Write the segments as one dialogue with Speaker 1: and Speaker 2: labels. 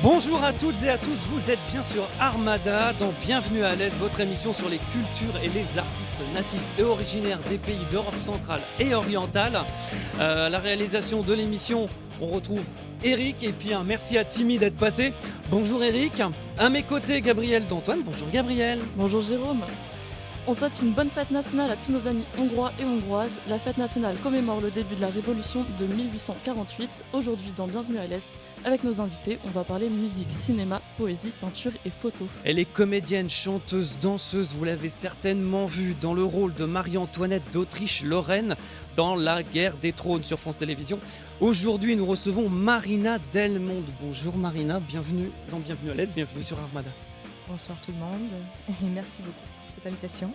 Speaker 1: Bonjour à toutes et à tous, vous êtes bien sûr Armada dans Bienvenue à l'Est, votre émission sur les cultures et les artistes natifs et originaires des pays d'Europe centrale et orientale. À la réalisation de l'émission, on retrouve Eric et puis un merci à Timmy d'être passé. Bonjour Eric, à mes côtés Gabriel d'Antoine. Bonjour Gabriel.
Speaker 2: Bonjour Jérôme. On souhaite une bonne fête nationale à tous nos amis hongrois et hongroises. La fête nationale commémore le début de la révolution de 1848. Aujourd'hui dans Bienvenue à l'Est, avec nos invités, on va parler musique, cinéma, poésie, peinture et photo.
Speaker 1: Elle est comédienne, chanteuse, danseuse, vous l'avez certainement vue dans le rôle de Marie-Antoinette d'Autriche-Lorraine dans La Guerre des Trônes sur France Télévisions. Aujourd'hui, nous recevons Marina Delmonde. Bonjour Marina, bienvenue dans Bienvenue à l'Est, bienvenue sur Armada.
Speaker 3: Bonsoir tout le monde et merci beaucoup pour cette invitation.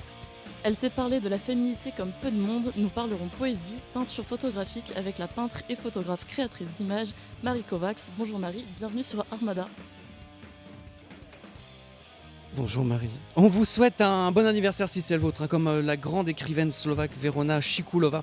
Speaker 2: Elle sait parler de la féminité comme peu de monde. Nous parlerons poésie, peinture photographique avec la peintre et photographe créatrice d'images Marie Kovacs. Bonjour Marie, bienvenue sur Armada.
Speaker 1: Bonjour Marie. On vous souhaite un bon anniversaire si c'est le vôtre, comme la grande écrivaine slovaque Verona Šikulova,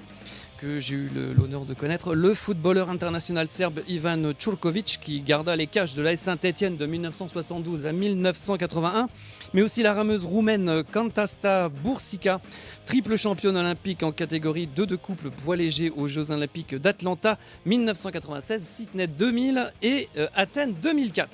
Speaker 1: que j'ai eu l'honneur de connaître, le footballeur international serbe Ivan Čurković, qui garda les cages de l'AS Saint-Étienne de 1972 à 1981, mais aussi la rameuse roumaine Cantasta Bursica, triple championne olympique en catégorie 2 de couple poids léger aux Jeux Olympiques d'Atlanta 1996, Sydney 2000 et Athènes 2004.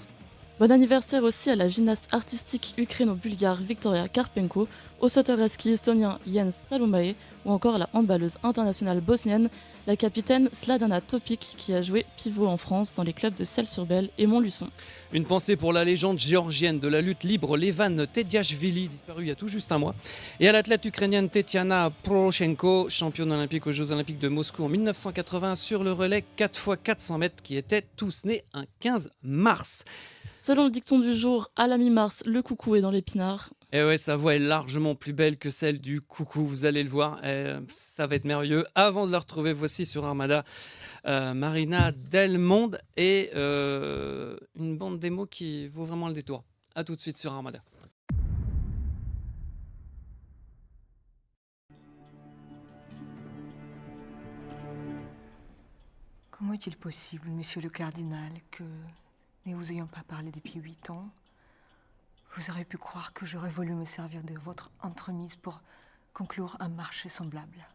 Speaker 2: Bon anniversaire aussi à la gymnaste artistique ukraino-bulgare Victoria Karpenko, au sauteur à ski estonien Jens Salomae ou encore à la handballeuse internationale bosnienne, la capitaine Sladana Topic qui a joué pivot en France dans les clubs de Celles-sur-Belle et Montluçon.
Speaker 1: Une pensée pour la légende géorgienne de la lutte libre Levan Tediashvili, disparu il y a tout juste un mois, et à l'athlète ukrainienne Tetiana Poroshenko, championne olympique aux Jeux Olympiques de Moscou en 1980 sur le relais 4x400 mètres, qui étaient tous nés un 15 mars.
Speaker 2: Selon le dicton du jour, à la mi-mars, le coucou est dans l'épinard.
Speaker 1: Et ouais, sa voix est largement plus belle que celle du coucou, vous allez le voir, ça va être merveilleux. Avant de la retrouver, voici sur Armada Marina Delmonde et une bande démo qui vaut vraiment le détour. A tout de suite sur Armada.
Speaker 4: Comment est-il possible, monsieur le cardinal, que ne vous ayons pas parlé depuis 8 ans? Vous aurez pu croire que j'aurais voulu me servir de votre entremise pour conclure un marché semblable.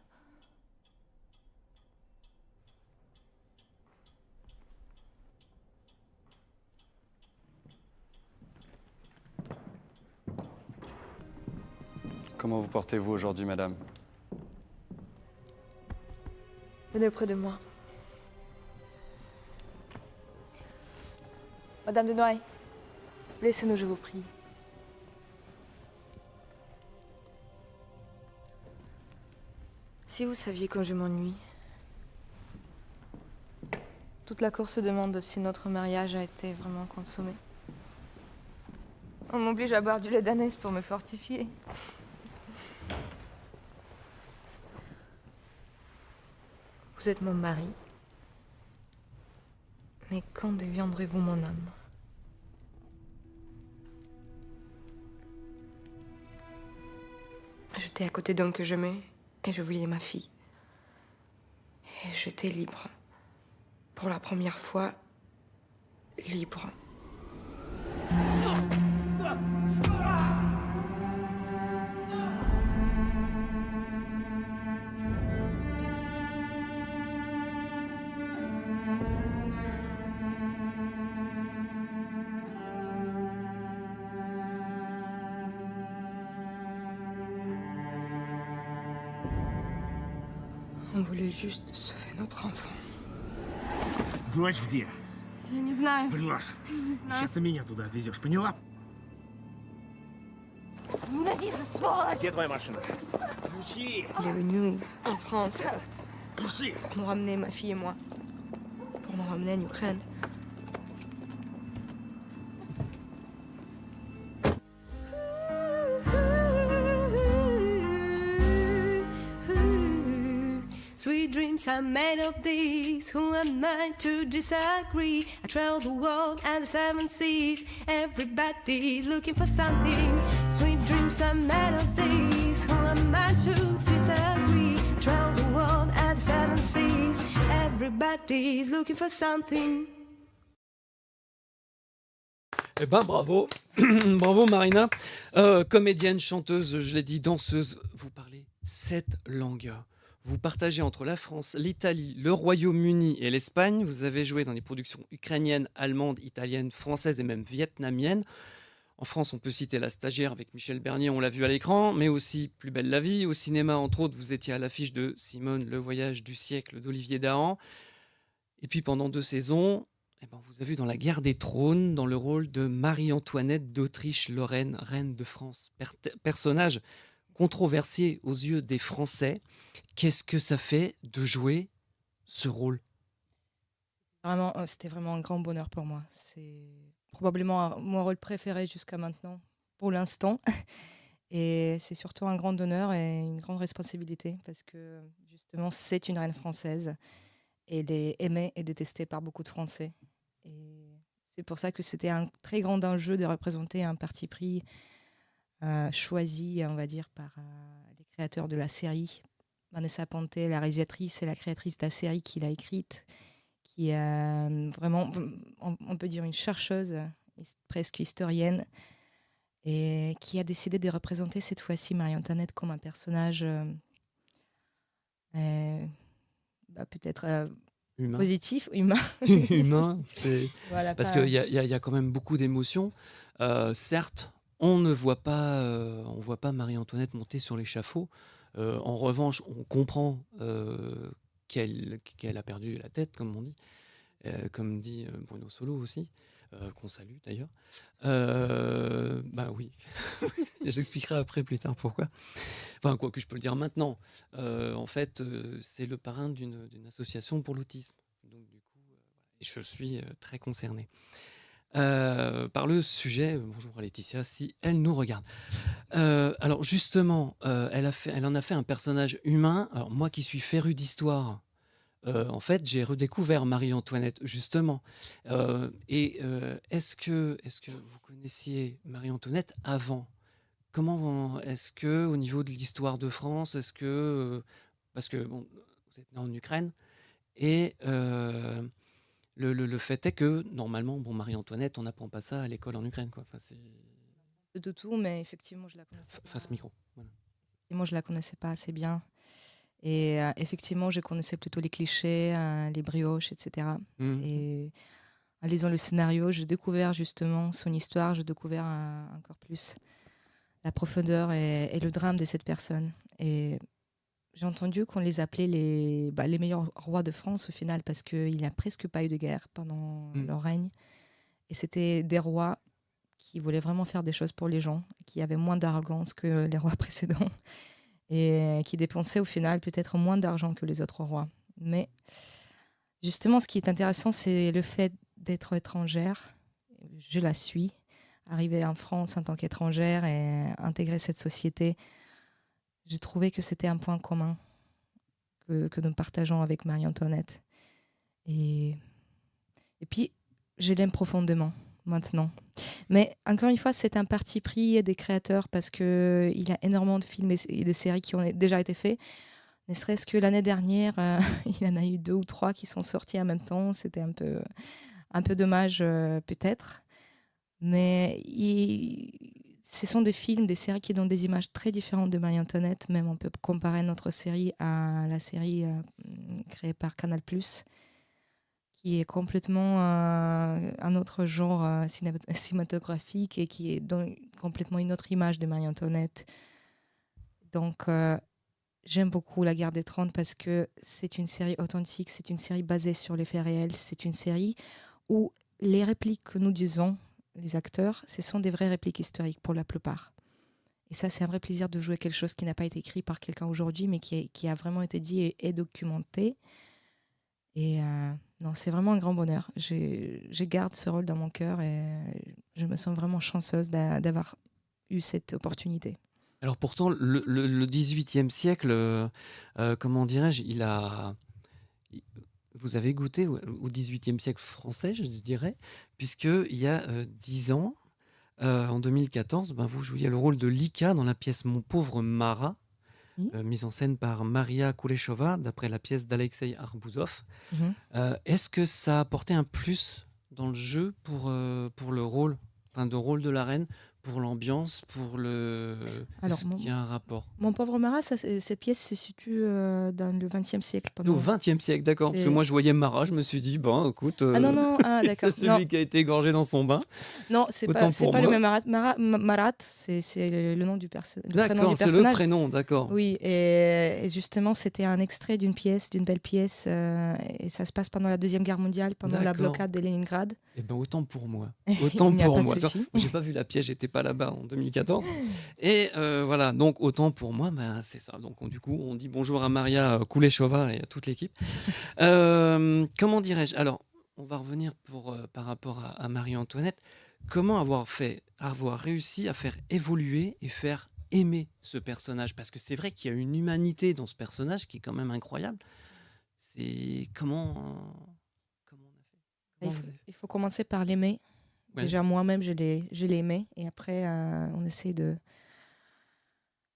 Speaker 5: Comment vous portez-vous aujourd'hui, madame?
Speaker 4: Venez auprès de moi. Madame de Noailles, laissez-nous, je vous prie. Si vous saviez comme je m'ennuie. Toute la cour se demande si notre mariage a été vraiment consommé. On m'oblige à boire du lait d'ânesse pour me fortifier. Vous êtes mon mari. Mais quand deviendrez-vous mon homme? J'étais à côté d'hommes que j'aimais et je voulais ma fille. Et j'étais libre. Pour la première fois, libre. On voulait juste sauver notre enfant.
Speaker 6: Дочь где?
Speaker 4: Я не знаю.
Speaker 6: Врешь.
Speaker 4: Не знаю.
Speaker 6: Сейчас и меня туда отвезешь, поняла?
Speaker 4: Ненавижу, сволочь!
Speaker 6: Где твоя машина? Ключи!
Speaker 4: Il est venu en France
Speaker 6: Ключи!
Speaker 4: pour nous ramener, ma fille et moi. Pour nous ramener en Ukraine.
Speaker 7: Sweet dreams are made of these. Who am I to disagree? I travel the world and the 7 seas. Everybody's looking for something. Sweet dreams are made of these. Who am I to disagree? I travel the world and the 7 seas. Everybody's looking for something.
Speaker 1: Eh ben bravo, bravo Marina. Comédienne, chanteuse, je l'ai dit, danseuse, vous parlez 7 langues. Vous partagez entre la France, l'Italie, le Royaume-Uni et l'Espagne. Vous avez joué dans des productions ukrainiennes, allemandes, italiennes, françaises et même vietnamiennes. En France, on peut citer La Stagiaire avec Michel Bernier, on l'a vu à l'écran, mais aussi Plus belle la vie. Au cinéma, entre autres, vous étiez à l'affiche de Simone, Le voyage du siècle d'Olivier Dahan. Et puis pendant 2 saisons, eh ben, on vous a vu dans La Guerre des Trônes, dans le rôle de Marie-Antoinette d'Autriche-Lorraine, reine de France. Personnage controversé aux yeux des Français. Qu'est-ce que ça fait de jouer ce rôle?
Speaker 3: Vraiment, c'était vraiment un grand bonheur pour moi. C'est probablement mon rôle préféré jusqu'à maintenant, pour l'instant. Et c'est surtout un grand honneur et une grande responsabilité parce que justement, c'est une reine française. Elle est aimée et détestée par beaucoup de Français. Et c'est pour ça que c'était un très grand enjeu de représenter un parti pris choisi, on va dire, par les créateurs de la série. Vanessa Panté, la réalisatrice et la créatrice de la série qui l'a écrite, qui est vraiment, on peut dire, une chercheuse, presque historienne, et qui a décidé de représenter cette fois-ci Marie-Antoinette comme un personnage peut-être
Speaker 1: Humain.
Speaker 3: positif, humain.
Speaker 1: Humain, c'est...
Speaker 3: Voilà,
Speaker 1: Parce
Speaker 3: pas-
Speaker 1: qu'il y a quand même beaucoup d'émotions. Certes, on ne voit pas, on voit pas Marie-Antoinette monter sur l'échafaud. En revanche, on comprend qu'elle a perdu la tête, comme on dit, comme dit Bruno Solo aussi, qu'on salue d'ailleurs. Bah oui, j'expliquerai après plus tard pourquoi. Enfin, quoi que je peux le dire maintenant. En fait, c'est le parrain d'une association pour l'autisme. Donc du coup, je suis très concerné par le sujet. Bonjour à Laetitia, si elle nous regarde. Alors justement, elle en a fait un personnage humain. Alors moi qui suis féru d'histoire, en fait, j'ai redécouvert Marie-Antoinette justement. Est-ce que vous connaissiez Marie-Antoinette avant? Comment est-ce que au niveau de l'histoire de France, est-ce que parce que bon, vous êtes né en Ukraine et le fait est que normalement, bon, Marie-Antoinette, on n'apprend pas ça à l'école en Ukraine, quoi. Enfin, c'est
Speaker 3: de tout, mais effectivement, je la connaissais pas.
Speaker 1: face micro. Voilà.
Speaker 3: Et moi, je la connaissais pas assez bien. Et effectivement, je connaissais plutôt les clichés, les brioches, etc.
Speaker 1: Mhm.
Speaker 3: Et en lisant le scénario, j'ai découvert justement son histoire, j'ai découvert encore plus la profondeur et le drame de cette personne. Et j'ai entendu qu'on les appelait les meilleurs rois de France au final, parce qu'il n'y a presque pas eu de guerre pendant leur règne. Et c'était des rois qui voulaient vraiment faire des choses pour les gens, qui avaient moins d'arrogance que les rois précédents, et qui dépensaient au final peut-être moins d'argent que les autres rois. Mais justement, ce qui est intéressant, c'est le fait d'être étrangère. Je la suis, arriver en France en tant qu'étrangère et intégrer cette société. J'ai trouvé que c'était un point commun que nous partageons avec Marie-Antoinette. Et puis, je l'aime profondément maintenant. Mais encore une fois, c'est un parti pris des créateurs parce qu'il y a énormément de films et de séries qui ont déjà été faits. Ne serait-ce que l'année dernière, il y en a eu 2 ou 3 qui sont sortis en même temps. C'était un peu dommage peut-être. Mais ce sont des films, des séries qui donnent des images très différentes de Marie-Antoinette. Même on peut comparer notre série à la série créée par Canal+, qui est complètement un autre genre cinématographique et qui donne complètement une autre image de Marie-Antoinette. Donc, j'aime beaucoup La Guerre des Trônes parce que c'est une série authentique, c'est une série basée sur les faits réels, c'est une série où les répliques que nous disons, les acteurs, ce sont des vraies répliques historiques pour la plupart. Et ça, c'est un vrai plaisir de jouer quelque chose qui n'a pas été écrit par quelqu'un aujourd'hui, mais qui a vraiment été dit et documenté. Et non, c'est vraiment un grand bonheur. Je garde ce rôle dans mon cœur et je me sens vraiment chanceuse d'avoir eu cette opportunité.
Speaker 1: Alors pourtant, le XVIIIe siècle, comment dirais-je, vous avez goûté au XVIIIe siècle français, je dirais, puisqu'il y a 10 ans, en 2014, vous jouiez le rôle de Lika dans la pièce Mon pauvre Marat, mise en scène par Maria Kuleshova, d'après la pièce d'Alexei Arbouzov. Est-ce que ça a apporté un plus dans le jeu pour le rôle, enfin, de rôle de la reine, pour l'ambiance, pour le...
Speaker 3: Alors,
Speaker 1: Est-ce qu'il y a un rapport?
Speaker 3: Mon pauvre Marat, cette pièce se situe dans le XXe siècle.
Speaker 1: Au XXe siècle, d'accord. Parce que
Speaker 3: C'est-
Speaker 1: moi, je voyais Marat, je me suis dit, bon, écoute,
Speaker 3: Ah non, non, ah, d'accord.
Speaker 1: c'est
Speaker 3: Non,
Speaker 1: celui qui a été égorgé dans son bain.
Speaker 3: non, c'est
Speaker 1: Autant
Speaker 3: pas
Speaker 1: pour
Speaker 3: le
Speaker 1: moi.
Speaker 3: même Marat. Marat, c'est le nom du le prénom
Speaker 1: D'accord,
Speaker 3: du
Speaker 1: c'est le
Speaker 3: personnage.
Speaker 1: prénom, d'accord.
Speaker 3: Oui, et justement, c'était un extrait d'une pièce, d'une belle pièce, et ça se passe pendant la Deuxième Guerre mondiale, pendant la
Speaker 1: D'accord.
Speaker 3: blocade de Leningrad.
Speaker 1: Eh ben autant pour moi.
Speaker 3: Il
Speaker 1: Autant
Speaker 3: n'y a
Speaker 1: pour
Speaker 3: pas de
Speaker 1: moi.
Speaker 3: souci.
Speaker 1: J'ai pas vu la pièce, j'étais pas là-bas en 2014. Et voilà, donc autant pour moi, ben, c'est ça. Donc du coup, on dit bonjour à Maria Kuleshova et à toute l'équipe. Comment dirais-je? Alors, on va revenir par rapport à Marie-Antoinette. Comment avoir réussi à faire évoluer et faire aimer ce personnage? Parce que c'est vrai qu'il y a une humanité dans ce personnage qui est quand même incroyable. C'est comment on a fait? Comment vous avez fait?
Speaker 3: Il faut commencer par l'aimer.
Speaker 1: Ouais.
Speaker 3: Déjà, moi-même, je l'ai aimé, et après, on essaie de...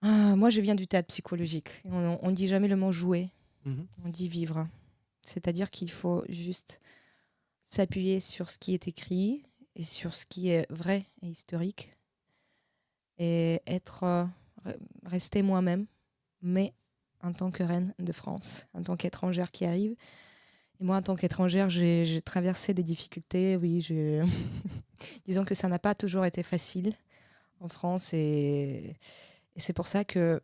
Speaker 3: Ah, moi, je viens du théâtre psychologique. On ne dit jamais le mot jouer,
Speaker 1: Mhm.
Speaker 3: on dit vivre. C'est-à-dire qu'il faut juste s'appuyer sur ce qui est écrit et sur ce qui est vrai et historique, et rester moi-même, mais en tant que reine de France, en tant qu'étrangère qui arrive. Et moi, en tant qu'étrangère, j'ai traversé des difficultés, oui. Disons que ça n'a pas toujours été facile en France, et c'est pour ça que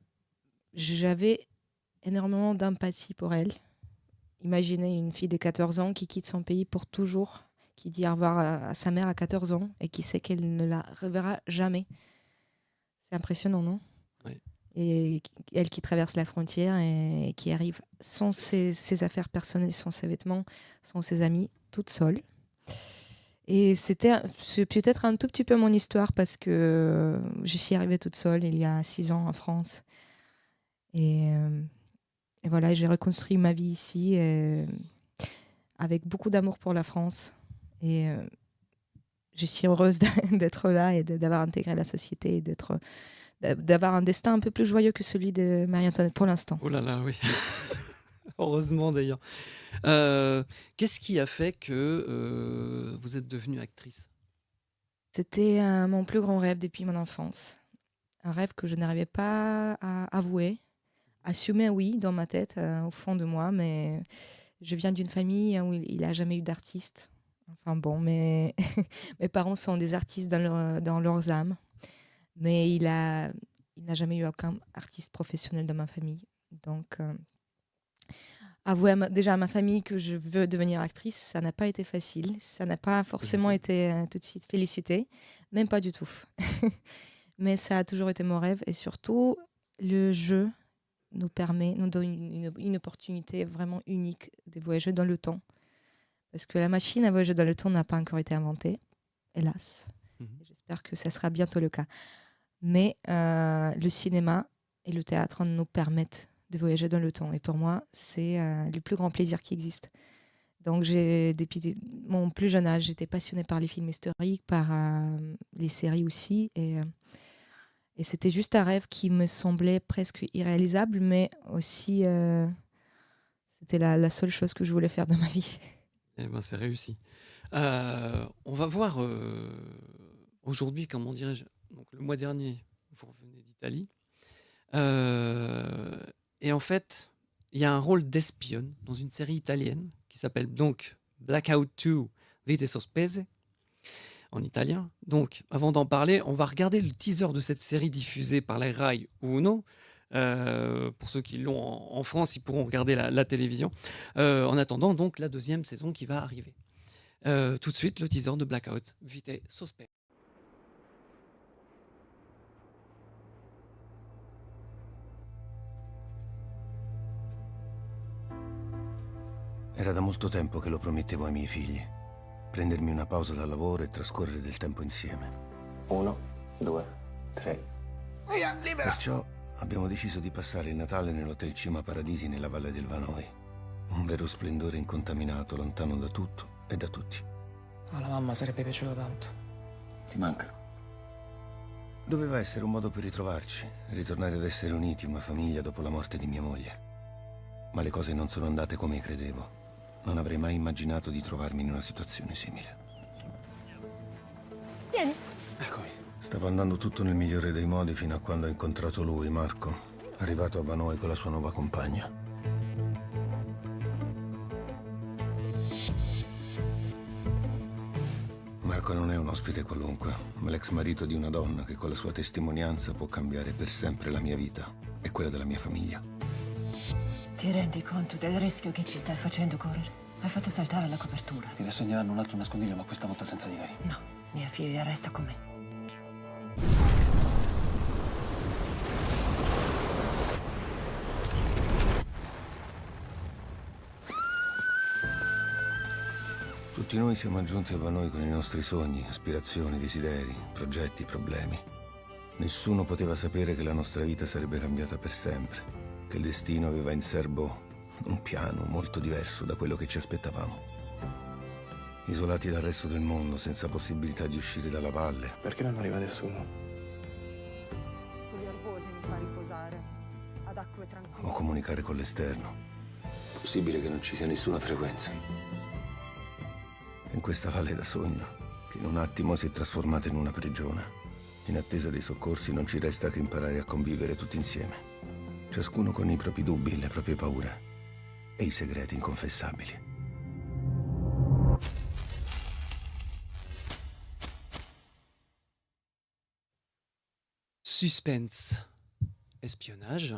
Speaker 3: j'avais énormément d'empathie pour elle. Imaginez une fille de 14 ans qui quitte son pays pour toujours, qui dit au revoir à sa mère à 14 ans et qui sait qu'elle ne la reverra jamais. C'est impressionnant, non?
Speaker 1: Oui.
Speaker 3: Et elle qui traverse la frontière et qui arrive sans ses affaires personnelles, sans ses vêtements, sans ses amis, toute seule. Et c'est peut-être un tout petit peu mon histoire, parce que je suis arrivée toute seule il y a 6 ans en France. Et voilà, j'ai reconstruit ma vie ici, avec beaucoup d'amour pour la France. Et je suis heureuse d'être là et d'avoir intégré la société et d'avoir un destin un peu plus joyeux que celui de Marie-Antoinette pour l'instant.
Speaker 1: Oh là là, oui. Heureusement d'ailleurs. Qu'est-ce qui a fait que vous êtes devenue actrice?
Speaker 3: C'était mon plus grand rêve depuis mon enfance. Un rêve que je n'arrivais pas à avouer. Assumer, oui, dans ma tête, au fond de moi, mais je viens d'une famille où il n'a jamais eu d'artiste. Enfin bon, mais mes parents sont des artistes dans leurs âmes. Mais il n'a jamais eu aucun artiste professionnel dans ma famille. Donc, avouer déjà à ma famille que je veux devenir actrice, ça n'a pas été facile. Ça n'a pas forcément été tout de suite félicité, même pas du tout. Mais ça a toujours été mon rêve, et surtout, le jeu nous donne une opportunité vraiment unique de voyager dans le temps. Parce que la machine à voyager dans le temps n'a pas encore été inventée, hélas. J'espère que ça sera bientôt le cas. Mais le cinéma et le théâtre nous permettent de voyager dans le temps. Et pour moi, c'est le plus grand plaisir qui existe. Donc, depuis mon plus jeune âge, j'étais passionnée par les films historiques, par les séries aussi. Et c'était juste un rêve qui me semblait presque irréalisable, mais aussi, c'était la seule chose que je voulais faire de ma vie.
Speaker 1: Eh ben, c'est réussi. On va voir aujourd'hui, comment dirais-je, donc, le mois dernier, vous revenez d'Italie. Et en fait, il y a un rôle d'espionne dans une série italienne qui s'appelle donc Blackout 2 Vite Sospese, en italien. Donc, avant d'en parler, on va regarder le teaser de cette série diffusée par la Rai Uno. Pour ceux qui l'ont en France, ils pourront regarder la télévision. En attendant, donc, la deuxième saison qui va arriver. Tout de suite, le teaser de Blackout Vite Sospese.
Speaker 8: Era da molto tempo che lo promettevo ai miei figli. Prendermi una pausa dal lavoro e trascorrere del tempo insieme.
Speaker 9: 1, 2, 3.
Speaker 6: Via, libera!
Speaker 8: Perciò abbiamo deciso di passare il Natale nell'Hotel Cima Paradisi nella Valle del Vanoi. Un vero splendore incontaminato, lontano da tutto e da tutti.
Speaker 9: Alla mamma sarebbe piaciuto tanto.
Speaker 8: Ti mancano. Doveva essere un modo per ritrovarci, ritornare ad essere uniti, una famiglia dopo la morte di mia moglie. Ma le cose non sono andate come credevo. Non avrei mai immaginato di trovarmi in una situazione simile.
Speaker 7: Vieni.
Speaker 8: Stava andando tutto nel migliore dei modi fino a quando ho incontrato lui, Marco, arrivato a Vanoi con la sua nuova compagna. Marco non è un ospite qualunque, ma l'ex marito di una donna che con la sua testimonianza può cambiare per sempre la mia vita e quella della mia famiglia.
Speaker 10: Ti rendi conto del rischio che ci stai facendo correre? Hai fatto saltare la copertura.
Speaker 9: Ti assegneranno un altro nascondiglio, ma questa volta senza di lei.
Speaker 10: No, mia figlia resta con me.
Speaker 8: Tutti noi siamo giunti a Vanoi con i nostri sogni, aspirazioni, desideri, progetti, problemi. Nessuno poteva sapere che la nostra vita sarebbe cambiata per sempre, che il destino aveva in serbo un piano molto diverso da quello che ci aspettavamo. Isolati dal resto del mondo, senza possibilità di uscire dalla valle.
Speaker 9: Perché non arriva nessuno?
Speaker 7: Con gli orbosi mi fa riposare, ad acque tranquille.
Speaker 8: O comunicare con l'esterno. Possibile che non ci sia nessuna frequenza. In questa valle da sogno, che in un attimo si è trasformata in una prigione. In attesa dei soccorsi non ci resta che imparare a convivere tutti insieme. Ciascuno con i propri dubbi, le proprie paure e i segreti inconfessabili.
Speaker 1: Suspense, espionnage,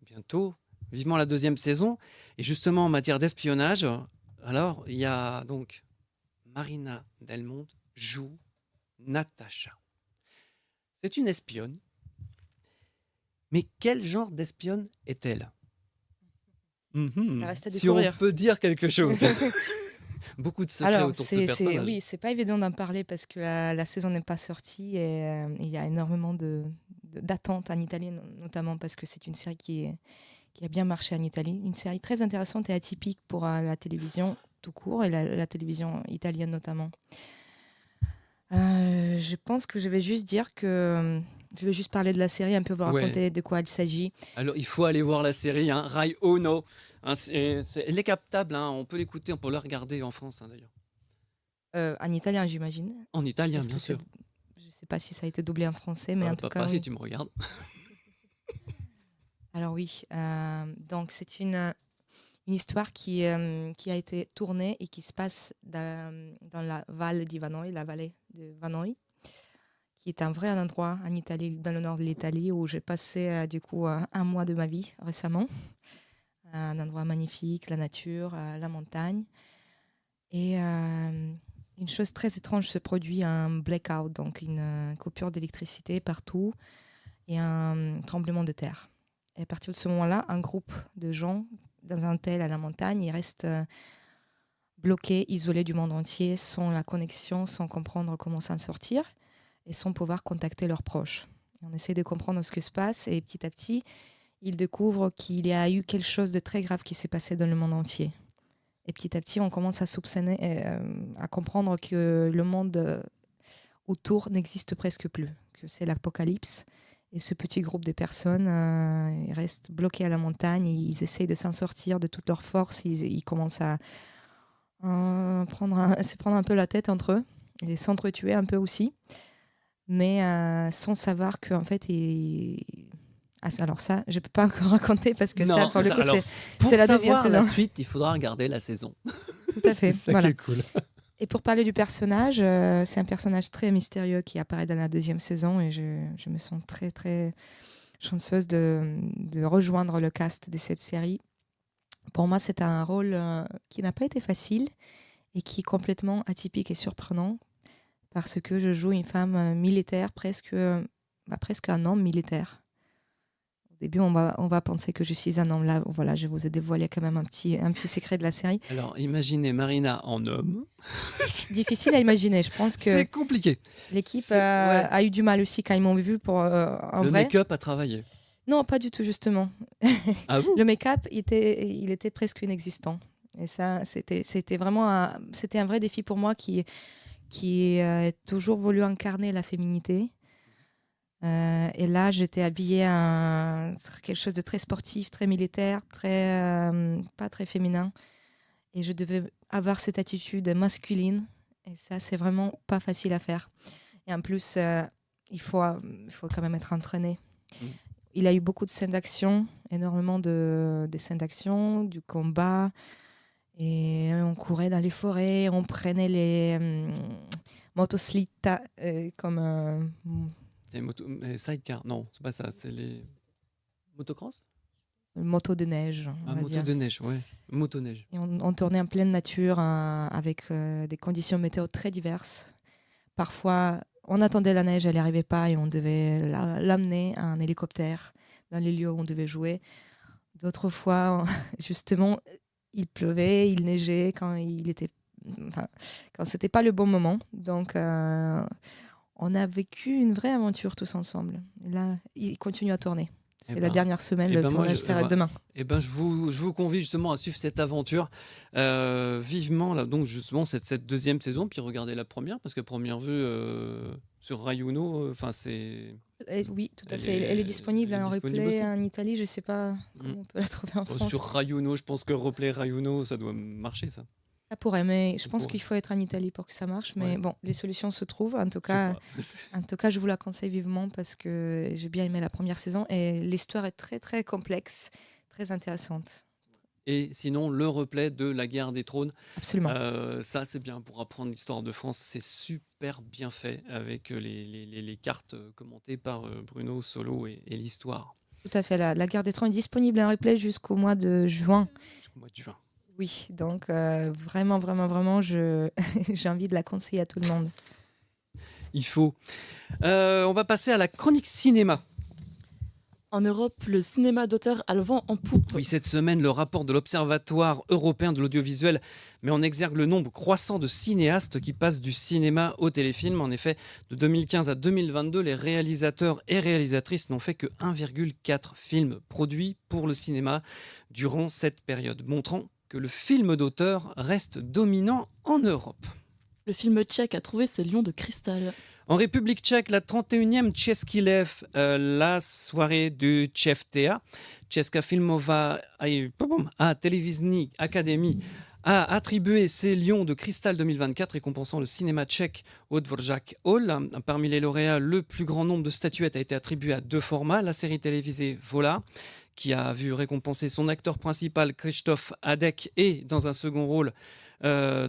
Speaker 1: bientôt, vivement la 2e saison. Et justement, en matière d'espionnage, alors, il y a donc Marina Delmonte joue Natacha. C'est une espionne. Mais quel genre d'espionne est-elle?
Speaker 3: Ça reste à
Speaker 1: Si on
Speaker 3: découvrir.
Speaker 1: peut dire quelque chose. Beaucoup de secrets
Speaker 3: Alors,
Speaker 1: autour de ce personnage.
Speaker 3: oui, c'est pas évident d'en parler parce que la saison n'est pas sortie et il y a énormément d'attentes en Italie, notamment parce que c'est une série qui a bien marché en Italie. Une série très intéressante et atypique pour la télévision tout court et la télévision italienne notamment. Je pense que je vais juste dire que je vais juste parler de la série, un peu vous
Speaker 1: Ouais.
Speaker 3: raconter de quoi il s'agit.
Speaker 1: Alors, il faut aller voir la série, hein, Rai Ono. Hein, elle est captable, hein, on peut l'écouter, on peut la regarder en France hein, d'ailleurs.
Speaker 3: En italien, j'imagine.
Speaker 1: En italien,
Speaker 3: Parce
Speaker 1: bien
Speaker 3: que
Speaker 1: sûr.
Speaker 3: Je ne sais pas si ça a été doublé en français, mais en tout cas.
Speaker 1: Papa,
Speaker 3: oui.
Speaker 1: si tu me regardes.
Speaker 3: Alors oui, donc c'est une histoire qui a été tournée et qui se passe dans la Valle di Vanoi, la vallée de Vanoi, qui est un vrai endroit en Italie, dans le nord de l'Italie, où j'ai passé du coup un mois de ma vie récemment. Un endroit magnifique, la nature, la montagne. Et une chose très étrange se produit, un blackout, donc une coupure d'électricité partout et un tremblement de terre. Et à partir de ce moment-là, un groupe de gens dans un hôtel à la montagne, ils restent bloqués, isolés du monde entier, sans la connexion, sans comprendre comment s'en sortir et sans pouvoir contacter leurs proches. Et on essaie de comprendre ce qui se passe et petit à petit, ils découvrent qu'il y a eu quelque chose de très grave qui s'est passé dans le monde entier. Et petit à petit, on commence à soupçonner, à comprendre que le monde autour n'existe presque plus, que c'est l'apocalypse. Et ce petit groupe de personnes ils restent bloqués à la montagne, ils essayent de s'en sortir de toutes leurs forces, ils commencent à se prendre un peu la tête entre eux et s'entretuer un peu aussi, mais sans savoir qu'en fait, alors ça, je ne peux pas encore raconter parce que
Speaker 1: Non,
Speaker 3: ça, pour le coup,
Speaker 1: alors,
Speaker 3: c'est la 2e
Speaker 1: savoir la
Speaker 3: saison.
Speaker 1: suite, il faudra regarder la saison.
Speaker 3: Tout à fait,
Speaker 1: C'est ça
Speaker 3: voilà.
Speaker 1: qui est cool.
Speaker 3: Et pour parler du personnage, c'est un personnage très mystérieux qui apparaît dans la 2e saison et je me sens très très chanceuse de rejoindre le cast de cette série. Pour moi, c'est un rôle qui n'a pas été facile et qui est complètement atypique et surprenant parce que je joue une femme militaire, presque un homme militaire. Au début, on va penser que je suis un homme. Là, voilà, je vous ai dévoilé quand même un petit secret de la série.
Speaker 1: Alors, imaginez Marina en homme.
Speaker 3: Difficile à imaginer. Je pense que
Speaker 1: C'est compliqué.
Speaker 3: l'équipe
Speaker 1: Ouais.
Speaker 3: a eu du mal aussi quand ils m'ont vu pour en
Speaker 1: Le
Speaker 3: vrai.
Speaker 1: make-up a travaillé.
Speaker 3: Non, pas du tout justement.
Speaker 1: Ah bon?
Speaker 3: Le make-up, il était presque inexistant. Et ça, c'était vraiment c'était un vrai défi pour moi qui a toujours voulu incarner la féminité. Et là, j'étais habillée sur quelque chose de très sportif, très militaire, pas très féminin. Et je devais avoir cette attitude masculine. Et ça, c'est vraiment pas facile à faire. Et en plus, il faut quand même être entraîné.
Speaker 1: Mm.
Speaker 3: Il a eu beaucoup de scènes d'action, énormément des scènes d'action, du combat. Et on courait dans les forêts, on prenait les motoslita comme
Speaker 1: C'est sidecar. Non, c'est pas ça. C'est les motocross.
Speaker 3: moto de neige, on
Speaker 1: Ah,
Speaker 3: va
Speaker 1: moto
Speaker 3: dire.
Speaker 1: de neige, ouais. Motoneige.
Speaker 3: Et on tournait en pleine nature avec des conditions météo très diverses. Parfois, on attendait la neige, elle n'arrivait pas et on devait l'amener en hélicoptère dans les lieux où on devait jouer. D'autres fois, justement, il pleuvait, il neigeait quand c'était pas le bon moment. Donc, on a vécu une vraie aventure tous ensemble. Là, il continue à tourner. C'est la dernière semaine, le tournage s'arrête demain.
Speaker 1: Je vous convie justement à suivre cette aventure vivement, là, donc justement cette deuxième saison, puis regardez la première, parce que première vue sur Rai Uno, c'est...
Speaker 3: Oui, tout à fait. Elle est disponible en replay
Speaker 1: aussi.
Speaker 3: en Italie. Je ne sais pas comment on peut la trouver en France.
Speaker 1: Sur Rai Uno, je pense que replay Rai Uno, ça doit marcher, ça.
Speaker 3: Ça pourrait, mais je pense qu'il faut être en Italie pour que ça marche. Mais bon, les solutions se trouvent. En tout cas, je vous la conseille vivement parce que j'ai bien aimé la première saison et l'histoire est très, très complexe, très intéressante.
Speaker 1: Et sinon, le replay de La Guerre des Trônes.
Speaker 3: Absolument.
Speaker 1: Ça, c'est bien pour apprendre l'histoire de France. C'est super bien fait avec les cartes commentées par Bruno Solo et l'histoire.
Speaker 3: Tout à fait. La Guerre des Trônes est disponible en replay jusqu'au mois de juin.
Speaker 1: Jusqu'au mois de juin.
Speaker 3: Oui, donc vraiment, vraiment, vraiment, j'ai envie de la conseiller à tout le monde.
Speaker 1: Il faut. On va passer à la chronique cinéma.
Speaker 2: En Europe, le cinéma d'auteur a le vent en poupe.
Speaker 1: Oui, cette semaine, le rapport de l'Observatoire européen de l'audiovisuel met en exergue le nombre croissant de cinéastes qui passent du cinéma au téléfilm. En effet, de 2015 à 2022, les réalisateurs et réalisatrices n'ont fait que 1,4 films produits pour le cinéma durant cette période, montrant que le film d'auteur reste dominant en Europe.
Speaker 2: Le film tchèque a trouvé ses lions de cristal.
Speaker 1: En République tchèque, la 31e Český lev, la soirée du ČFTA, Česká filmová a Televizní Académie, a attribué ses lions de cristal 2024 récompensant le cinéma tchèque au Dvořák Hall. Parmi les lauréats, le plus grand nombre de statuettes a été attribué à 2 formats. La série télévisée Vola, qui a vu récompenser son acteur principal Krzysztof Hadek et dans un second rôle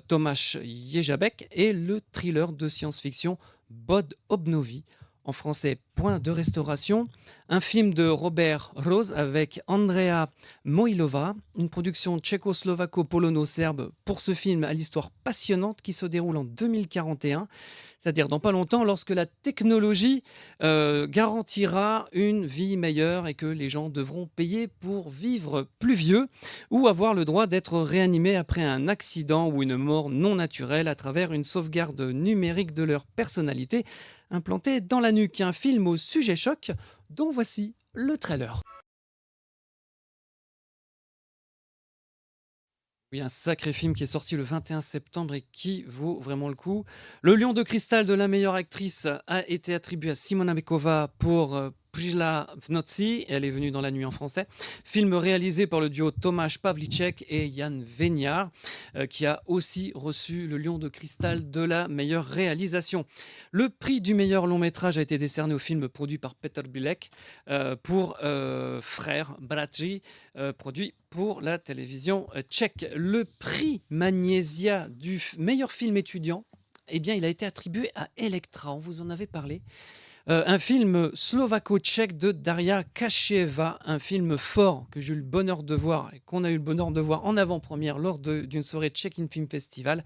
Speaker 1: Tomáš Ježabek, et le thriller de science-fiction Bod obnoví, en français Point de restauration, un film de Robert Rose avec Andrea Mojlova, une production tchécoslovaco-polono-serbe pour ce film à l'histoire passionnante qui se déroule en 2041, c'est-à-dire dans pas longtemps, lorsque la technologie garantira une vie meilleure et que les gens devront payer pour vivre plus vieux ou avoir le droit d'être réanimés après un accident ou une mort non naturelle à travers une sauvegarde numérique de leur personnalité implantée dans la nuque. Un film au sujet choc dont voici le trailer. Oui, un sacré film qui est sorti le 21 septembre et qui vaut vraiment le coup. Le Lion de cristal de la meilleure actrice a été attribué à Simona Bekova pour Přijela v noci, elle est venue dans la nuit en français. Film réalisé par le duo Tomáš Pavlíček et Jan Veňár, qui a aussi reçu le Lion de cristal de la meilleure réalisation. Le prix du meilleur long métrage a été décerné au film produit par Petr Bilek pour Frères Bratři, produit pour la télévision tchèque. Le prix Magnésia du meilleur film étudiant, eh bien, il a été attribué à Elektra, on vous en avait parlé. Un film slovaco-tchèque de Daria Kašieva, un film fort que j'ai eu le bonheur de voir et qu'on a eu le bonheur de voir en avant-première lors d'une soirée Czech in Film Festival.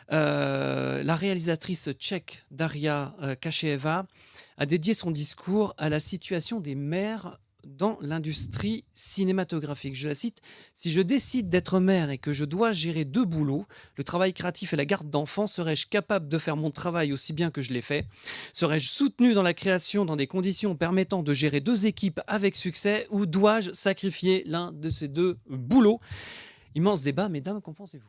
Speaker 1: La réalisatrice tchèque Daria Kašieva a dédié son discours à la situation des mères dans l'industrie cinématographique. Je la cite: « Si je décide d'être mère et que je dois gérer 2 boulots, le travail créatif et la garde d'enfants, serais-je capable de faire mon travail aussi bien que je l'ai fait? Serais-je soutenu dans la création dans des conditions permettant de gérer 2 équipes avec succès, ou dois-je sacrifier l'un de ces 2 boulots ?» Immense débat, mesdames, qu'en pensez-vous?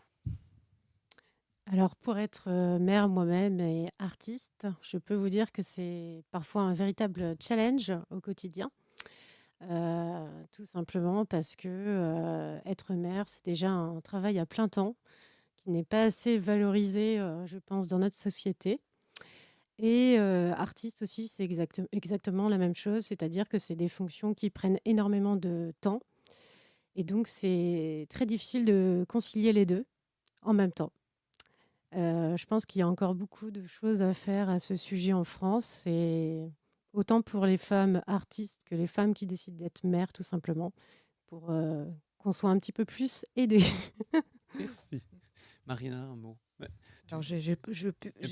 Speaker 11: Alors, pour être mère moi-même et artiste, je peux vous dire que c'est parfois un véritable challenge au quotidien. Tout simplement parce que être mère, c'est déjà un travail à plein temps qui n'est pas assez valorisé, je pense, dans notre société. Et artiste aussi, c'est exactement la même chose, c'est-à-dire que c'est des fonctions qui prennent énormément de temps et donc c'est très difficile de concilier les 2 en même temps. Je pense qu'il y a encore beaucoup de choses à faire à ce sujet en France et autant pour les femmes artistes que les femmes qui décident d'être mères tout simplement pour, qu'on soit un petit peu plus aidées.
Speaker 1: Merci. Marina, un mot. Ouais,
Speaker 3: Alors, je
Speaker 1: Et
Speaker 3: suis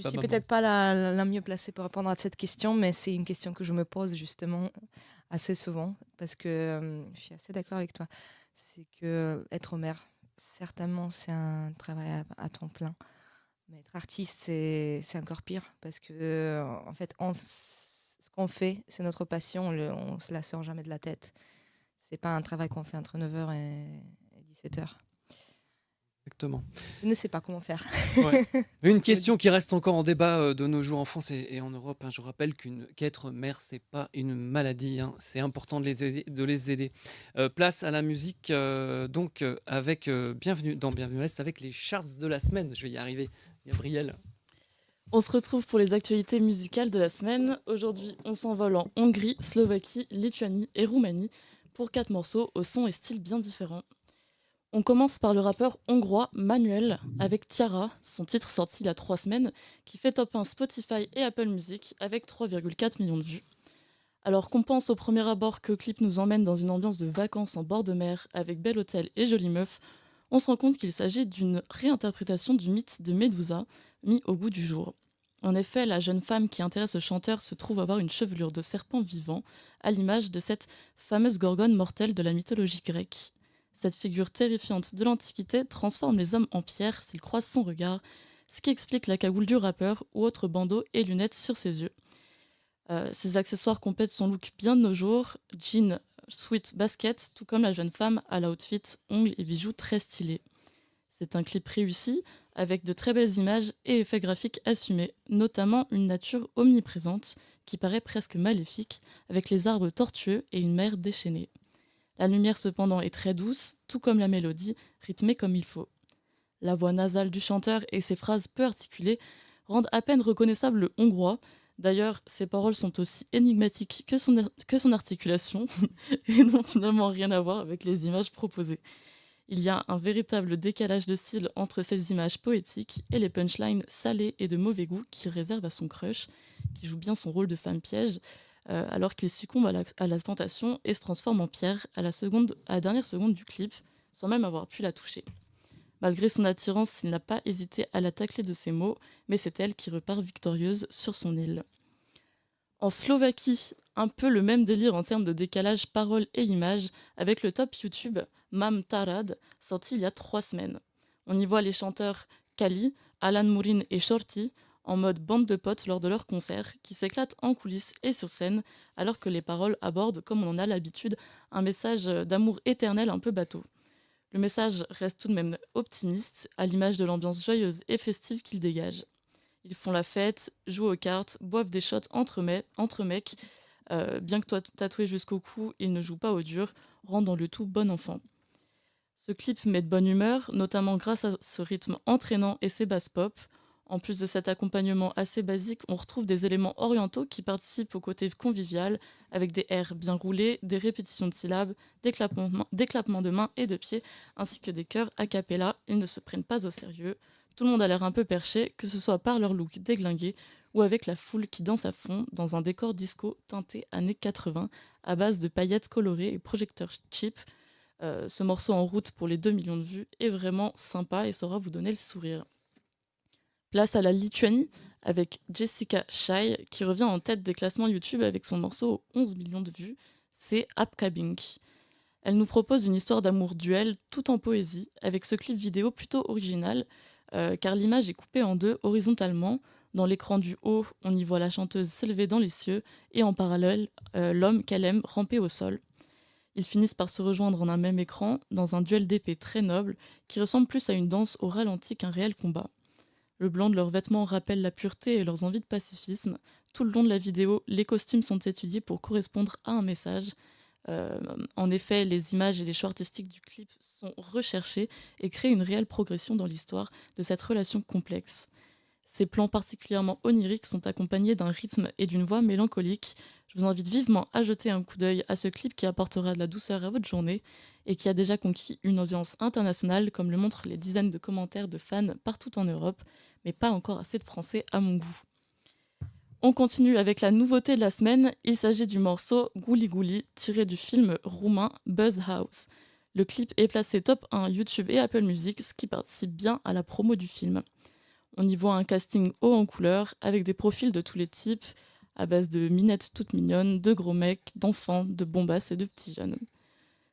Speaker 1: pas maman.
Speaker 3: peut-être pas la mieux placée pour répondre à cette question, mais c'est une question que je me pose justement assez souvent parce que je suis assez d'accord avec toi. C'est que être mère, certainement, c'est un travail à temps plein. Mais être artiste, c'est encore pire parce que en fait, ce qu'on fait, c'est notre passion, on se la sort jamais de la tête. C'est pas un travail qu'on fait entre 9h et 17h.
Speaker 1: Exactement.
Speaker 3: Je ne sais pas comment faire.
Speaker 1: Ouais. Une question qui reste encore en débat de nos jours en France et en Europe, hein. Je rappelle qu'être mère, c'est pas une maladie, hein. C'est important de les aider. Place à la musique, donc avec Bienvenue à l'Est, avec les charts de la semaine. Je vais y arriver, Gabriel.
Speaker 2: On se retrouve pour les actualités musicales de la semaine. Aujourd'hui, on s'envole en Hongrie, Slovaquie, Lituanie et Roumanie pour 4 morceaux au son et style bien différents. On commence par le rappeur hongrois Manuel avec Tiara, son titre sorti il y a 3 semaines, qui fait top 1 Spotify et Apple Music avec 3,4 millions de vues. Alors qu'on pense au premier abord que le clip nous emmène dans une ambiance de vacances en bord de mer avec bel hôtel et jolie meuf, on se rend compte qu'il s'agit d'une réinterprétation du mythe de Médusa mis au goût du jour. En effet, la jeune femme qui intéresse le chanteur se trouve avoir une chevelure de serpent vivant, à l'image de cette fameuse gorgone mortelle de la mythologie grecque. Cette figure terrifiante de l'Antiquité transforme les hommes en pierre s'ils croisent son regard, ce qui explique la cagoule du rappeur ou autre bandeau et lunettes sur ses yeux. Ses accessoires complètent son look bien de nos jours, jean, sweat, basket, tout comme la jeune femme à l'outfit, ongles et bijoux très stylés. C'est un clip réussi, avec de très belles images et effets graphiques assumés, notamment une nature omniprésente qui paraît presque maléfique, avec les arbres tortueux et une mer déchaînée. La lumière cependant est très douce, tout comme la mélodie, rythmée comme il faut. La voix nasale du chanteur et ses phrases peu articulées rendent à peine reconnaissable le hongrois. D'ailleurs, ses paroles sont aussi énigmatiques que son articulation et n'ont finalement rien à voir avec les images proposées. Il y a un véritable décalage de style entre ces images poétiques et les punchlines salées et de mauvais goût qu'il réserve à son crush, qui joue bien son rôle de femme piège, alors qu'il succombe à la tentation et se transforme en pierre à la dernière seconde du clip, sans même avoir pu la toucher. Malgré son attirance, il n'a pas hésité à la tacler de ses mots, mais c'est elle qui repart victorieuse sur son île. En Slovaquie, un peu le même délire en termes de décalage paroles et images, avec le top YouTube Mam Tarad, sorti il y a 3 semaines. On y voit les chanteurs Kali, Alan Murin et Shorty en mode bande de potes lors de leur concert, qui s'éclatent en coulisses et sur scène, alors que les paroles abordent, comme on en a l'habitude, un message d'amour éternel un peu bateau. Le message reste tout de même optimiste, à l'image de l'ambiance joyeuse et festive qu'il dégage. Ils font la fête, jouent aux cartes, boivent des shots entre mecs. Bien que tatoués jusqu'au cou, ils ne jouent pas au dur, rendant le tout bon enfant. Ce clip met de bonne humeur, notamment grâce à ce rythme entraînant et ses basses pop. En plus de cet accompagnement assez basique, on retrouve des éléments orientaux qui participent au côté convivial, avec des airs bien roulés, des répétitions de syllabes, des clappements de mains et de pieds, ainsi que des chœurs a cappella. Ils ne se prennent pas au sérieux. Tout le monde a l'air un peu perché, que ce soit par leur look déglingué ou avec la foule qui danse à fond dans un décor disco teinté années 80 à base de paillettes colorées et projecteurs cheap. Ce morceau en route pour les 2 millions de vues est vraiment sympa et saura vous donner le sourire. Place à la Lituanie avec Jessica Shai qui revient en tête des classements YouTube avec son morceau aux 11 millions de vues, c'est Apkabink. Elle nous propose une histoire d'amour duel tout en poésie avec ce clip vidéo plutôt original car l'image est coupée en deux horizontalement. Dans l'écran du haut, on y voit la chanteuse s'élever dans les cieux et en parallèle, l'homme qu'elle aime ramper au sol. Ils finissent par se rejoindre en un même écran dans un duel d'épée très noble qui ressemble plus à une danse au ralenti qu'un réel combat. Le blanc de leurs vêtements rappelle la pureté et leurs envies de pacifisme. Tout le long de la vidéo, les costumes sont étudiés pour correspondre à un message. En effet, les images et les choix artistiques du clip sont recherchés et créent une réelle progression dans l'histoire de cette relation complexe. Ces plans particulièrement oniriques sont accompagnés d'un rythme et d'une voix mélancolique. Je vous invite vivement à jeter un coup d'œil à ce clip qui apportera de la douceur à votre journée et qui a déjà conquis une audience internationale, comme le montrent les dizaines de commentaires de fans partout en Europe, mais pas encore assez de Français à mon goût. On continue avec la nouveauté de la semaine. Il s'agit du morceau Gouli Gouli, tiré du film roumain Buzz House. Le clip est placé top 1 YouTube et Apple Music, ce qui participe bien à la promo du film. On y voit un casting haut en couleur, avec des profils de tous les types, à base de minettes toutes mignonnes, de gros mecs, d'enfants, de bombasses et de petits jeunes.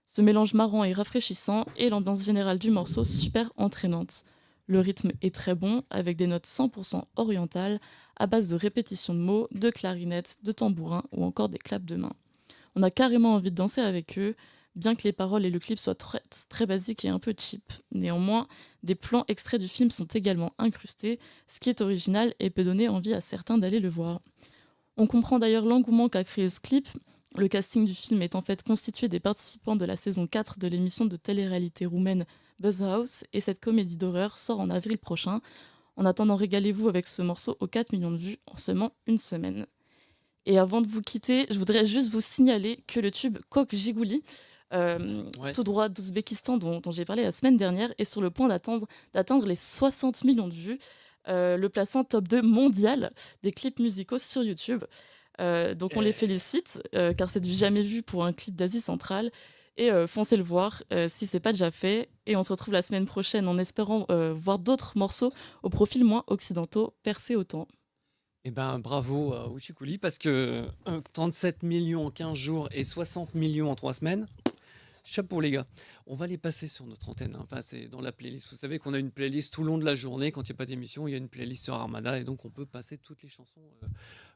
Speaker 2: Ce mélange marrant et rafraîchissant, et l'ambiance générale du morceau super entraînante. Le rythme est très bon, avec des notes 100% orientales, à base de répétitions de mots, de clarinettes, de tambourins ou encore des claps de mains. On a carrément envie de danser avec eux, bien que les paroles et le clip soient très, très basiques et un peu cheap. Néanmoins, des plans extraits du film sont également incrustés, ce qui est original et peut donner envie à certains d'aller le voir. On comprend d'ailleurs l'engouement qu'a créé ce clip. Le casting du film est en fait constitué des participants de la saison 4 de l'émission de télé-réalité roumaine Buzz House, et cette comédie d'horreur sort en avril prochain. En attendant, régalez-vous avec ce morceau aux 4 millions de vues en seulement une semaine. Et avant de vous quitter, je voudrais juste vous signaler que le tube Kok Jigouli, tout droit d'Ouzbékistan, dont j'ai parlé la semaine dernière, est sur le point d'atteindre les 60 millions de vues, le plaçant top 2 mondial des clips musicaux sur YouTube. Donc on les félicite, car c'est du jamais vu pour un clip d'Asie centrale. Et foncez le voir si c'est pas déjà fait. Et on se retrouve la semaine prochaine en espérant voir d'autres morceaux aux profils moins occidentaux percer autant.
Speaker 1: Eh ben, bravo à Uchikuli, parce que 37 millions en 15 jours et 60 millions en 3 semaines, chapeau les gars. On va les passer sur notre antenne, hein. Enfin, c'est dans la playlist. Vous savez qu'on a une playlist tout le long de la journée. Quand il n'y a pas d'émission, il y a une playlist sur Armada, et donc on peut passer toutes les chansons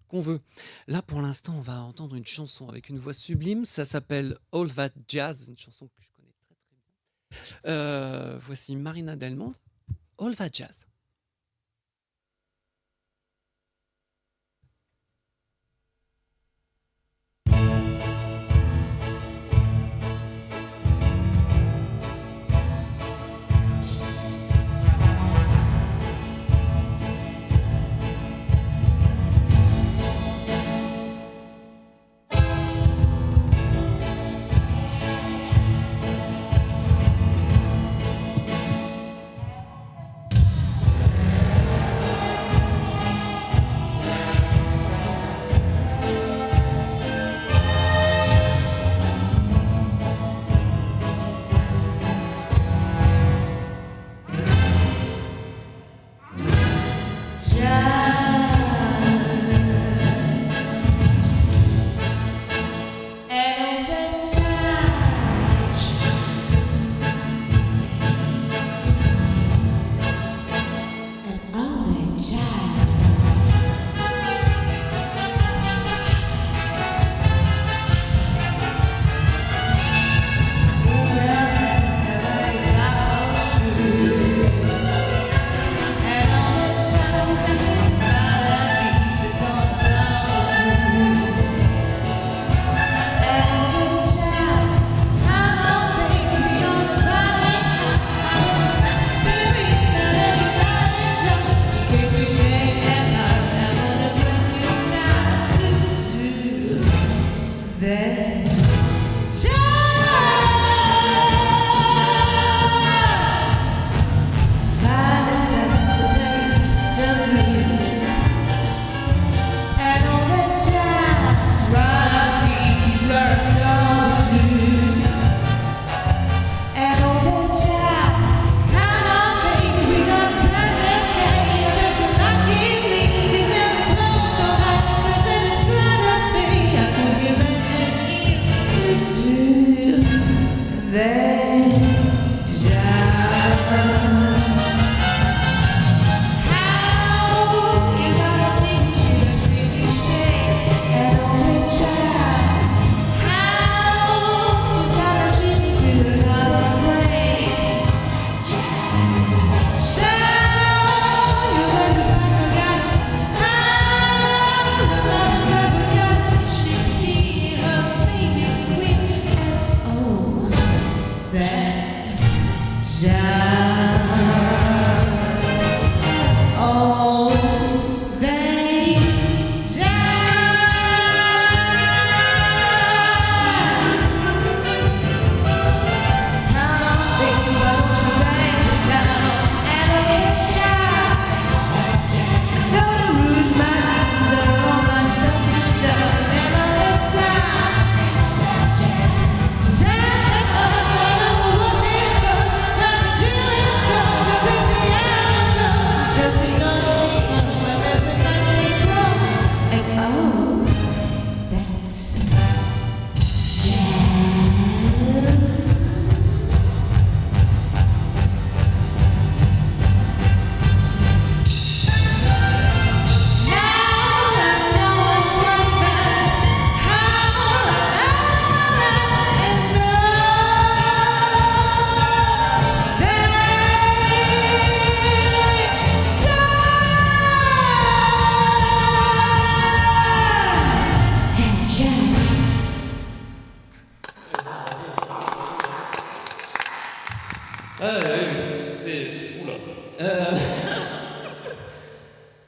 Speaker 1: qu'on veut. Là, pour l'instant, on va entendre une chanson avec une voix sublime. Ça s'appelle All That Jazz, une chanson que je connais très très bien. Voici Marina Delmont, All That Jazz.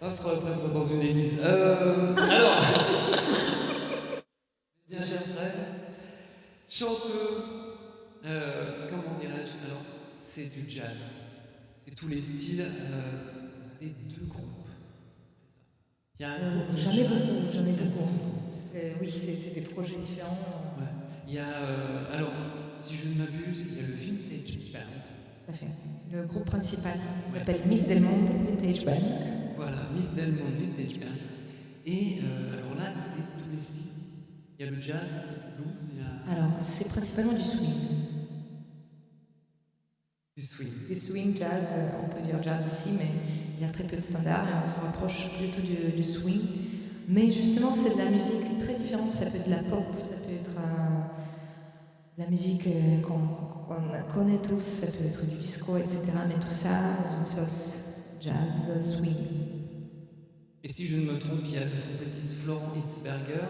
Speaker 1: On se croirait presque dans une église. Alors, bien cher frère, chanteuse, comment dirais-je? Alors, c'est du jazz. C'est tous les styles. Vous avez 2 groupes. Il y a un groupe de
Speaker 3: J'en ai
Speaker 1: jazz.
Speaker 3: beaucoup, j'en ai beaucoup. Oui, c'est des projets différents.
Speaker 1: Ouais. Il y a, alors, si je ne m'abuse, il y a le Vintage Band.
Speaker 3: Tout à fait. Le groupe principal s'appelle Miss Del Monde Vintage Band.
Speaker 1: Voilà, Miss Del Monde Vintage Band. Et alors là, c'est tous les styles. Il y a le jazz, le blues, il y a
Speaker 3: Alors, c'est principalement du swing.
Speaker 1: du swing.
Speaker 3: Du swing, jazz, on peut dire jazz aussi, mais il y a très peu de standards et on se rapproche plutôt du swing. Mais justement, c'est de la musique très différente. Ça peut être de la pop, ça peut être de la musique qu'on connaît tous, ça peut être du disco, etc. Mais tout ça dans une sauce jazz, swing.
Speaker 1: Et si je ne me trompe, il y a le trompettiste Florent Hitzberger,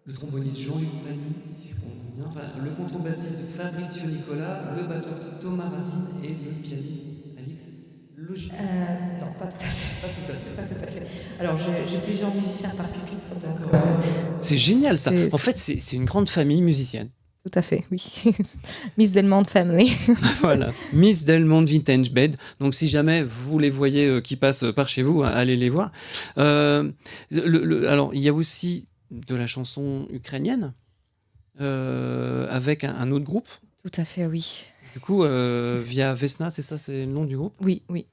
Speaker 1: le tromboniste Jean-Luc Pagny, si je comprends bien, enfin, le contrebassiste Fabrizio Nicola, le batteur Thomas Racine et le pianiste Alix Logic.
Speaker 3: Non, pas tout à fait.
Speaker 1: Pas tout à fait.
Speaker 3: Pas tout à fait. Alors, j'ai plusieurs musiciens par pupitre, donc...
Speaker 1: C'est génial ça.
Speaker 3: c'est-
Speaker 1: En fait, c'est une grande famille musicienne.
Speaker 3: Tout à fait, oui. Miss Del Monde Family.
Speaker 1: Voilà, Miss Del Monde Vintage Bed. Donc, si jamais vous les voyez qui passent par chez vous, allez les voir. Alors, il y a aussi de la chanson ukrainienne avec un autre groupe.
Speaker 3: Tout à fait, oui.
Speaker 1: Du coup, via Vesna, c'est ça, c'est le nom du groupe.
Speaker 3: Oui, oui.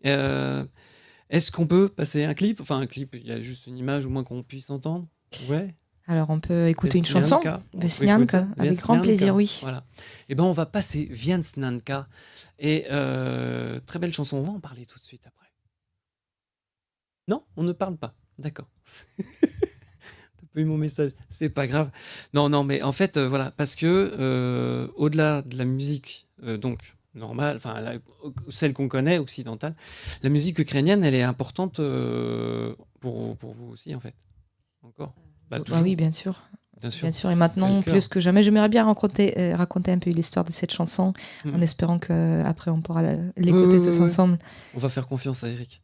Speaker 1: Est-ce qu'on peut passer un clip? Enfin, un clip, il y a juste une image au moins qu'on puisse entendre. Ouais.
Speaker 3: Alors, on peut écouter une chanson.
Speaker 1: Vesnianka. On peut
Speaker 3: Vesnianka,
Speaker 1: écouter
Speaker 3: avec grand
Speaker 1: Vesnianka.
Speaker 3: plaisir, oui.
Speaker 1: Voilà. Et ben, on va passer Vesnianka. Et très belle chanson. On va en parler tout de suite après. Non, on ne parle pas. D'accord. T'as pas eu mon message. C'est pas grave. Non, mais en fait, voilà, parce que au-delà de la musique, donc normale, enfin celle qu'on connaît, occidentale, la musique ukrainienne, elle est importante pour vous aussi, en fait. Encore. Bah,
Speaker 3: Ah
Speaker 1: toujours.
Speaker 3: oui, bien sûr.
Speaker 1: Bien sûr.
Speaker 3: Bien sûr, et
Speaker 1: C'est
Speaker 3: maintenant,
Speaker 1: le cœur.
Speaker 3: plus que jamais, j'aimerais bien raconter un peu l'histoire de cette chanson, en
Speaker 1: Mhm.
Speaker 3: espérant qu'après on pourra l'écouter tous
Speaker 1: Oui.
Speaker 3: ensemble.
Speaker 1: On va faire confiance à Eric.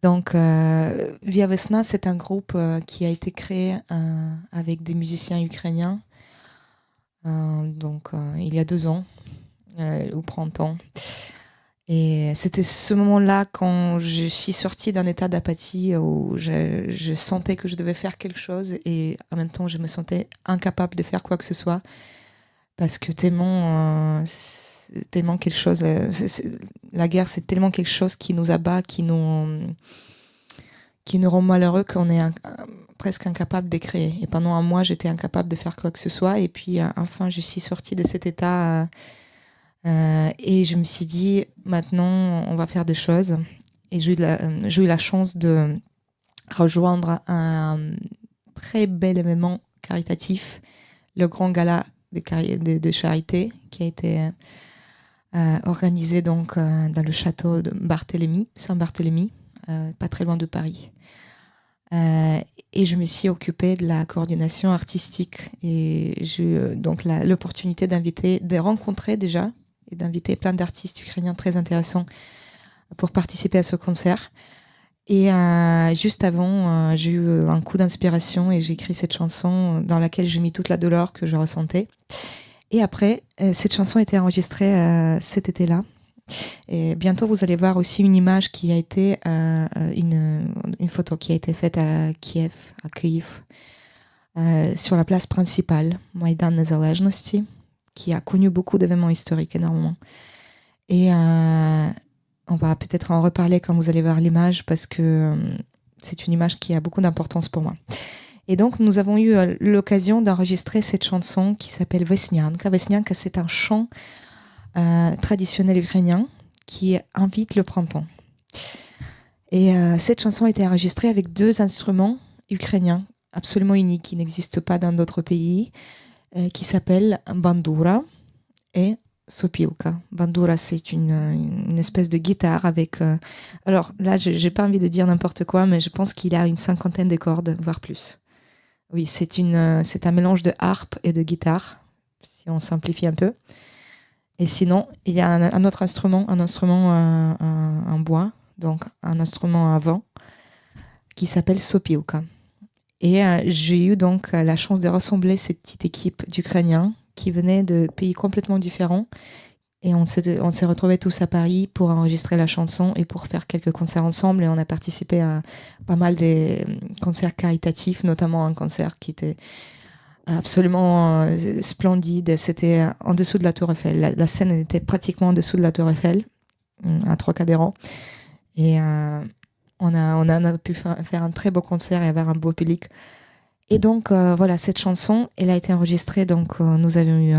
Speaker 3: Donc, Via Vesna, c'est un groupe qui a été créé avec des musiciens ukrainiens, il y a 2 ans, au printemps. Et c'était ce moment-là quand je suis sortie d'un état d'apathie où je sentais que je devais faire quelque chose et en même temps je me sentais incapable de faire quoi que ce soit parce que tellement quelque chose, la guerre c'est tellement quelque chose qui nous abat, qui nous rend malheureux qu'on est presque incapable de créer. Et pendant un mois j'étais incapable de faire quoi que ce soit et puis enfin je suis sortie de cet état. Et je me suis dit, maintenant, on va faire des choses. Et j'ai eu la chance de rejoindre un très bel événement caritatif, le grand gala de charité, qui a été organisé donc, dans le château de Saint-Barthélemy, pas très loin de Paris. Et je me suis occupée de la coordination artistique. Et j'ai eu donc l'opportunité de rencontrer déjà et d'inviter plein d'artistes ukrainiens très intéressants pour participer à ce concert. Et juste avant, j'ai eu un coup d'inspiration et j'ai écrit cette chanson dans laquelle j'ai mis toute la douleur que je ressentais. Et après, cette chanson a été enregistrée cet été-là. Et bientôt, vous allez voir aussi une image qui a été, une photo qui a été faite à Kyiv, sur la place principale, Maïdan Nezalezhnosti, qui a connu beaucoup d'événements historiques, énormément. Et on va peut-être en reparler quand vous allez voir l'image, parce que c'est une image qui a beaucoup d'importance pour moi. Et donc, nous avons eu l'occasion d'enregistrer cette chanson qui s'appelle Vesnianka. Vesnianka, c'est un chant traditionnel ukrainien qui invite le printemps. Et cette chanson a été enregistrée avec 2 instruments ukrainiens absolument uniques, qui n'existent pas dans d'autres pays, qui s'appellent bandura et sopilka. Bandura, c'est une espèce de guitare avec... alors là, j'ai pas envie de dire n'importe quoi, mais je pense qu'il a une 50aine de cordes, voire plus. Oui, c'est un mélange de harpe et de guitare, si on simplifie un peu. Et sinon, il y a un autre instrument, en bois, donc un instrument à vent, qui s'appelle sopilka. Et j'ai eu donc la chance de rassembler cette petite équipe d'Ukrainiens qui venaient de pays complètement différents. Et on s'est retrouvés tous à Paris pour enregistrer la chanson et pour faire quelques concerts ensemble. Et on a participé à pas mal des concerts caritatifs, notamment un concert qui était absolument splendide. C'était en dessous de la Tour Eiffel. La scène était pratiquement en dessous de la Tour Eiffel, à Trocadéro. Et on a pu faire un très beau concert et avoir un beau public. Et donc, voilà, cette chanson, elle a été enregistrée. Donc, nous avions eu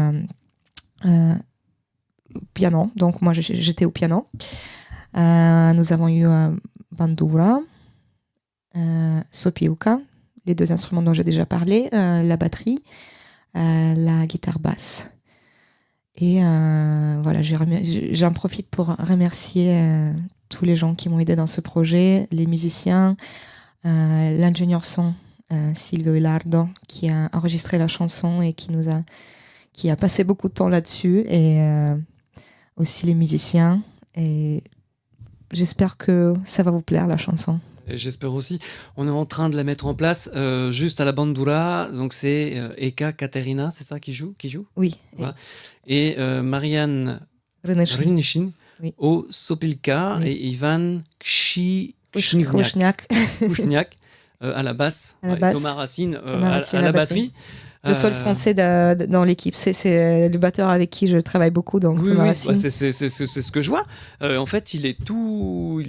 Speaker 3: piano. Donc, moi, j'étais au piano. Nous avons eu bandura, sopilka, les deux instruments dont j'ai déjà parlé, la batterie, la guitare basse. Et voilà, j'en profite pour remercier tous les gens qui m'ont aidé dans ce projet, les musiciens, l'ingénieur son Silvio Ilardo qui a enregistré la chanson et qui a passé beaucoup de temps là-dessus, et aussi les musiciens. Et j'espère que ça va vous plaire, la chanson.
Speaker 1: Et j'espère aussi. On est en train de la mettre en place juste à la bandura. Donc c'est Eka Katerina, c'est ça qui joue
Speaker 3: Oui.
Speaker 1: Voilà. Et Marianne Rynishin au sopilka, et Ivan Kouchniak à la basse, et Thomas Racine à la batterie.
Speaker 3: Le seul français dans l'équipe, c'est le batteur avec qui je travaille beaucoup, donc
Speaker 1: oui,
Speaker 3: Thomas
Speaker 1: oui,
Speaker 3: Racine.
Speaker 1: c'est ce que je vois. En fait, il est tout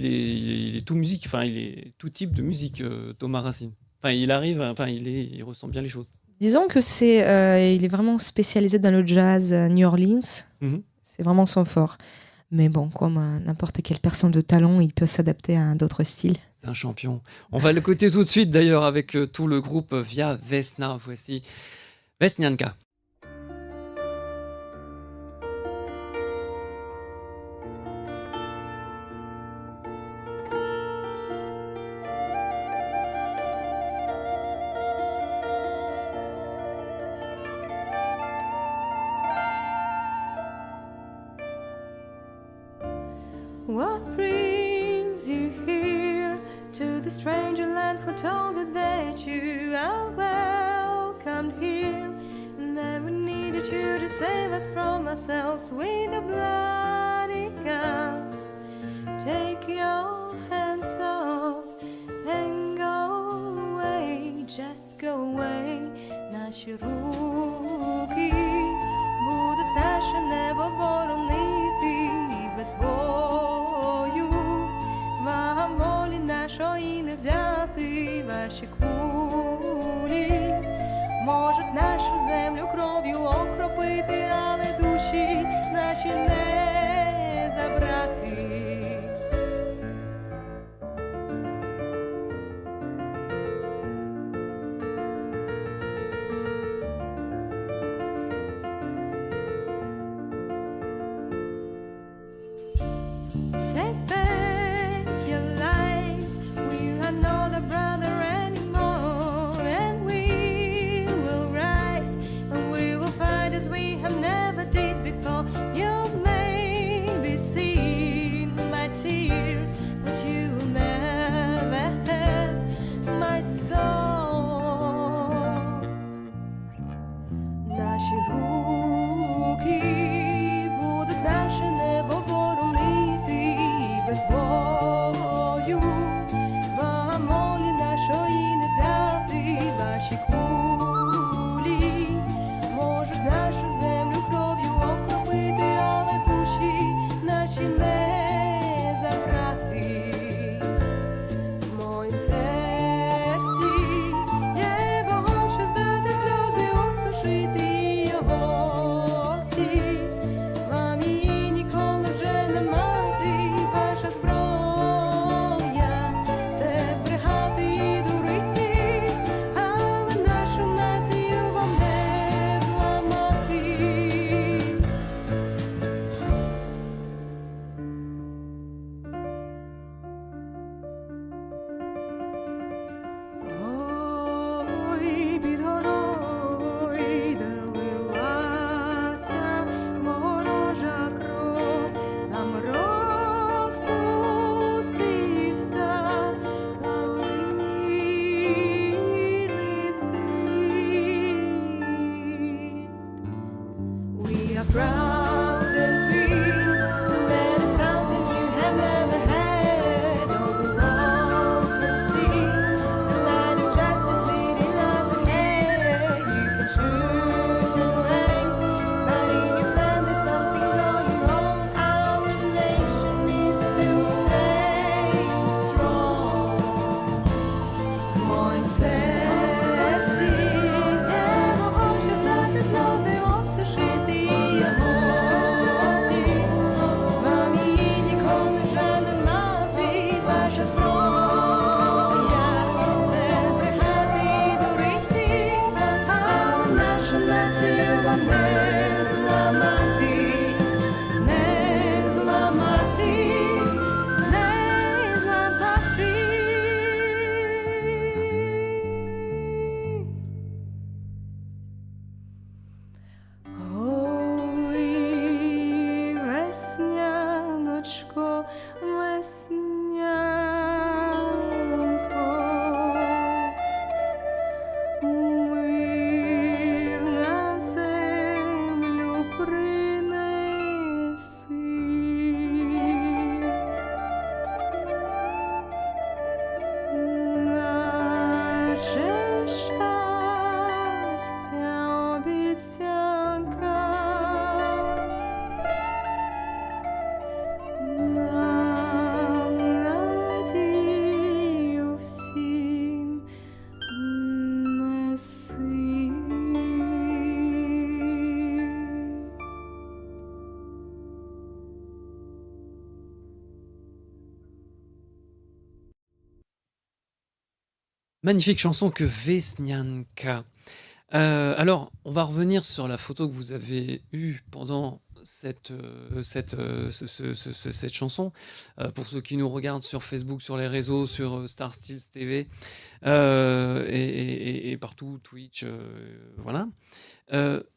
Speaker 1: musique, enfin il est tout type de musique, Thomas Racine. Enfin, il arrive, enfin il ressent bien les choses.
Speaker 3: Disons que il est vraiment spécialisé dans le jazz New Orleans.
Speaker 1: Mm-hmm.
Speaker 3: C'est vraiment son fort. Mais bon, comme n'importe quelle personne de talent, il peut s'adapter à d'autres styles.
Speaker 1: C'est un champion. On va l'écouter tout de suite d'ailleurs avec tout le groupe via Vesna. Voici Vesnianka.
Speaker 7: What brings you here to the stranger land? Who told you that you are welcomed here? Never needed you to save us from ourselves with the bloody guns. Take your hands off and go away, just go away. Наші руки будуть наше небо боронити без бою. Вам волі нашої не взяти, ваші кулі можуть нашу землю кров'ю окропити, але душі наші не забрати. Take back your lives. We are not a brother anymore, and we will rise, and we will fight as we have never did before. You naša zbroja, sempre hrati doriti, a našu naciju vam ne zlamati, ne zlamati, ne zlamati. Oj, vesnjanočko, vesnjanko, mir na zemlju prinesi. Naše šťastia obicianka, nam nadiju vsim nesi.
Speaker 1: Magnifique chanson que Vesnjanka. Alors, on va revenir sur la photo que vous avez eue pendant cette chanson. Pour ceux qui nous regardent sur Facebook, sur les réseaux, sur Star Stills TV et partout, Twitch, voilà.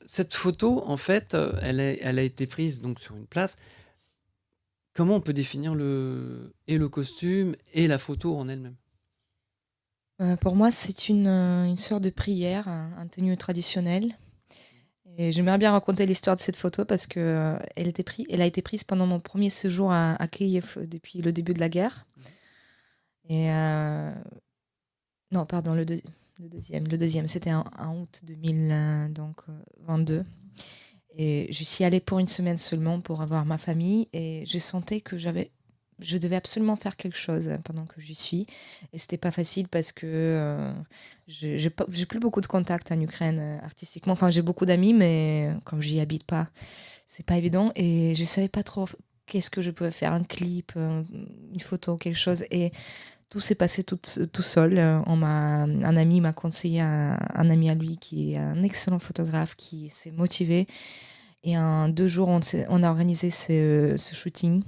Speaker 1: Cette photo, en fait, elle a été prise donc sur une place. Comment on peut définir le costume et la photo en elle-même?
Speaker 3: Pour moi, c'est une sorte de prière, un tenue traditionnel. Et j'aimerais bien raconter l'histoire de cette photo parce que elle a été prise pendant mon premier séjour à Kiev depuis le début de la guerre. Et non, pardon, le deuxième, c'était en août 2022. Et je suis allée pour une semaine seulement pour avoir ma famille et je sentais que je devais absolument faire quelque chose pendant que j'y suis. Et c'était pas facile parce que j'ai plus beaucoup de contacts en Ukraine artistiquement. Enfin, j'ai beaucoup d'amis, mais comme j'y habite pas, c'est pas évident. Et je savais pas trop qu'est-ce que je pouvais faire, un clip, une photo, quelque chose. Et tout s'est passé tout seul. Un ami m'a conseillé un ami à lui qui est un excellent photographe qui s'est motivé. Et en 2 jours, on a organisé ce shooting.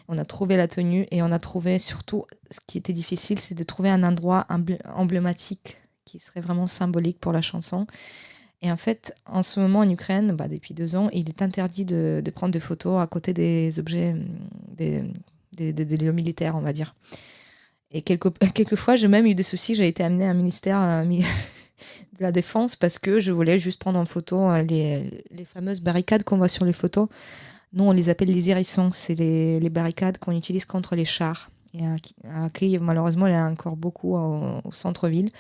Speaker 3: On a trouvé la tenue et on a trouvé surtout, ce qui était difficile, c'est de trouver un endroit emblématique qui serait vraiment symbolique pour la chanson. Et en fait, en ce moment en Ukraine, depuis 2 ans, il est interdit de prendre des photos à côté des objets, des lieux militaires, on va dire. Et quelquefois, j'ai même eu des soucis. J'ai été amenée à un ministère de la Défense parce que je voulais juste prendre en photo les fameuses barricades qu'on voit sur les photos. Nous, on les appelle les hérissons. C'est les barricades qu'on utilise contre les chars. Et à Kiev, malheureusement, il y en a encore beaucoup au centre-ville.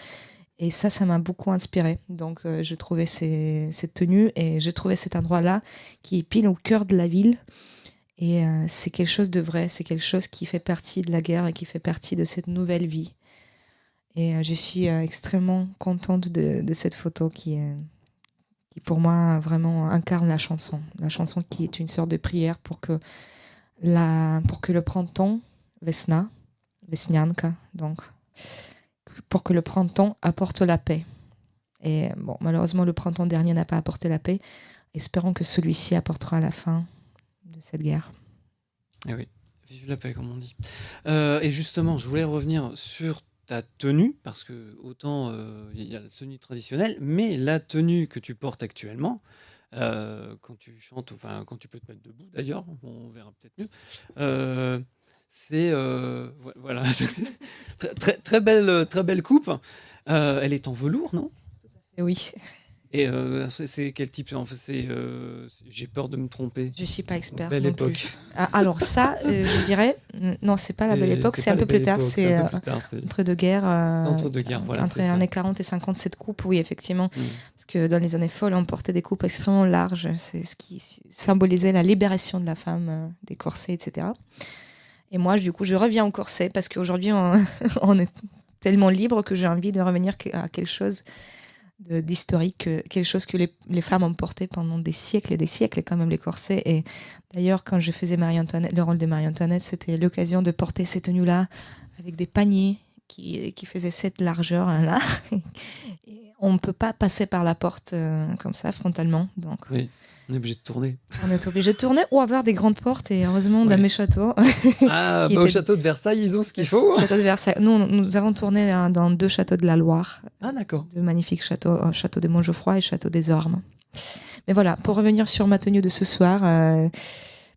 Speaker 3: Et ça m'a beaucoup inspirée. Donc, je trouvais cette tenue et je trouvais cet endroit-là qui est pile au cœur de la ville. Et c'est quelque chose de vrai. C'est quelque chose qui fait partie de la guerre et qui fait partie de cette nouvelle vie. Et je suis extrêmement contente de cette photo qui pour moi vraiment incarne la chanson qui est une sorte de prière pour que le printemps, Vesnjanka, donc pour que le printemps apporte la paix. Et bon, malheureusement le printemps dernier n'a pas apporté la paix. Espérons que celui-ci apportera la fin de cette guerre.
Speaker 1: Eh oui, vive la paix comme on dit. Et justement, je voulais revenir sur ta tenue, parce que autant il y a la tenue traditionnelle, mais la tenue que tu portes actuellement, quand tu chantes, enfin quand tu peux te mettre debout d'ailleurs, on verra peut-être mieux, c'est voilà, très belle coupe. Elle est en velours, non?
Speaker 3: Et oui.
Speaker 1: Et c'est quel type? En fait, j'ai peur de me tromper.
Speaker 3: Je suis pas experte.
Speaker 1: Belle
Speaker 3: non
Speaker 1: époque.
Speaker 3: Plus. Alors ça, je dirais, non, c'est pas la belle époque, c'est un peu plus tard. C'est entre deux guerres.
Speaker 1: Entre deux guerres, voilà.
Speaker 3: Entre les années 40 et 50, cette coupe, oui, effectivement. Parce que dans les années folles, on portait des coupes extrêmement larges. C'est ce qui symbolisait la libération de la femme, des corsets, etc. Et moi, du coup, je reviens au corset parce qu'aujourd'hui, on est tellement libre que j'ai envie de revenir à quelque chose d'historique, quelque chose que les femmes ont porté pendant des siècles et des siècles, quand même, les corsets. Et d'ailleurs, quand je faisais le rôle de Marie-Antoinette, c'était l'occasion de porter ces tenues-là avec des paniers qui faisaient cette largeur-là. On ne peut pas passer par la porte comme ça, frontalement. Donc,
Speaker 1: Oui, on est obligé de tourner.
Speaker 3: on est obligé de tourner ou avoir des grandes portes. Et heureusement, dans mes châteaux.
Speaker 1: Ah,
Speaker 3: qui
Speaker 1: au
Speaker 3: étaient-
Speaker 1: château de Versailles, ils ont ce qu'il faut.
Speaker 3: Château de Versailles. Nous avons tourné dans 2 châteaux de la Loire.
Speaker 1: Ah, d'accord.
Speaker 3: De magnifiques châteaux, château de Montgeoffroy et château des Ormes. Mais voilà, pour revenir sur ma tenue de ce soir,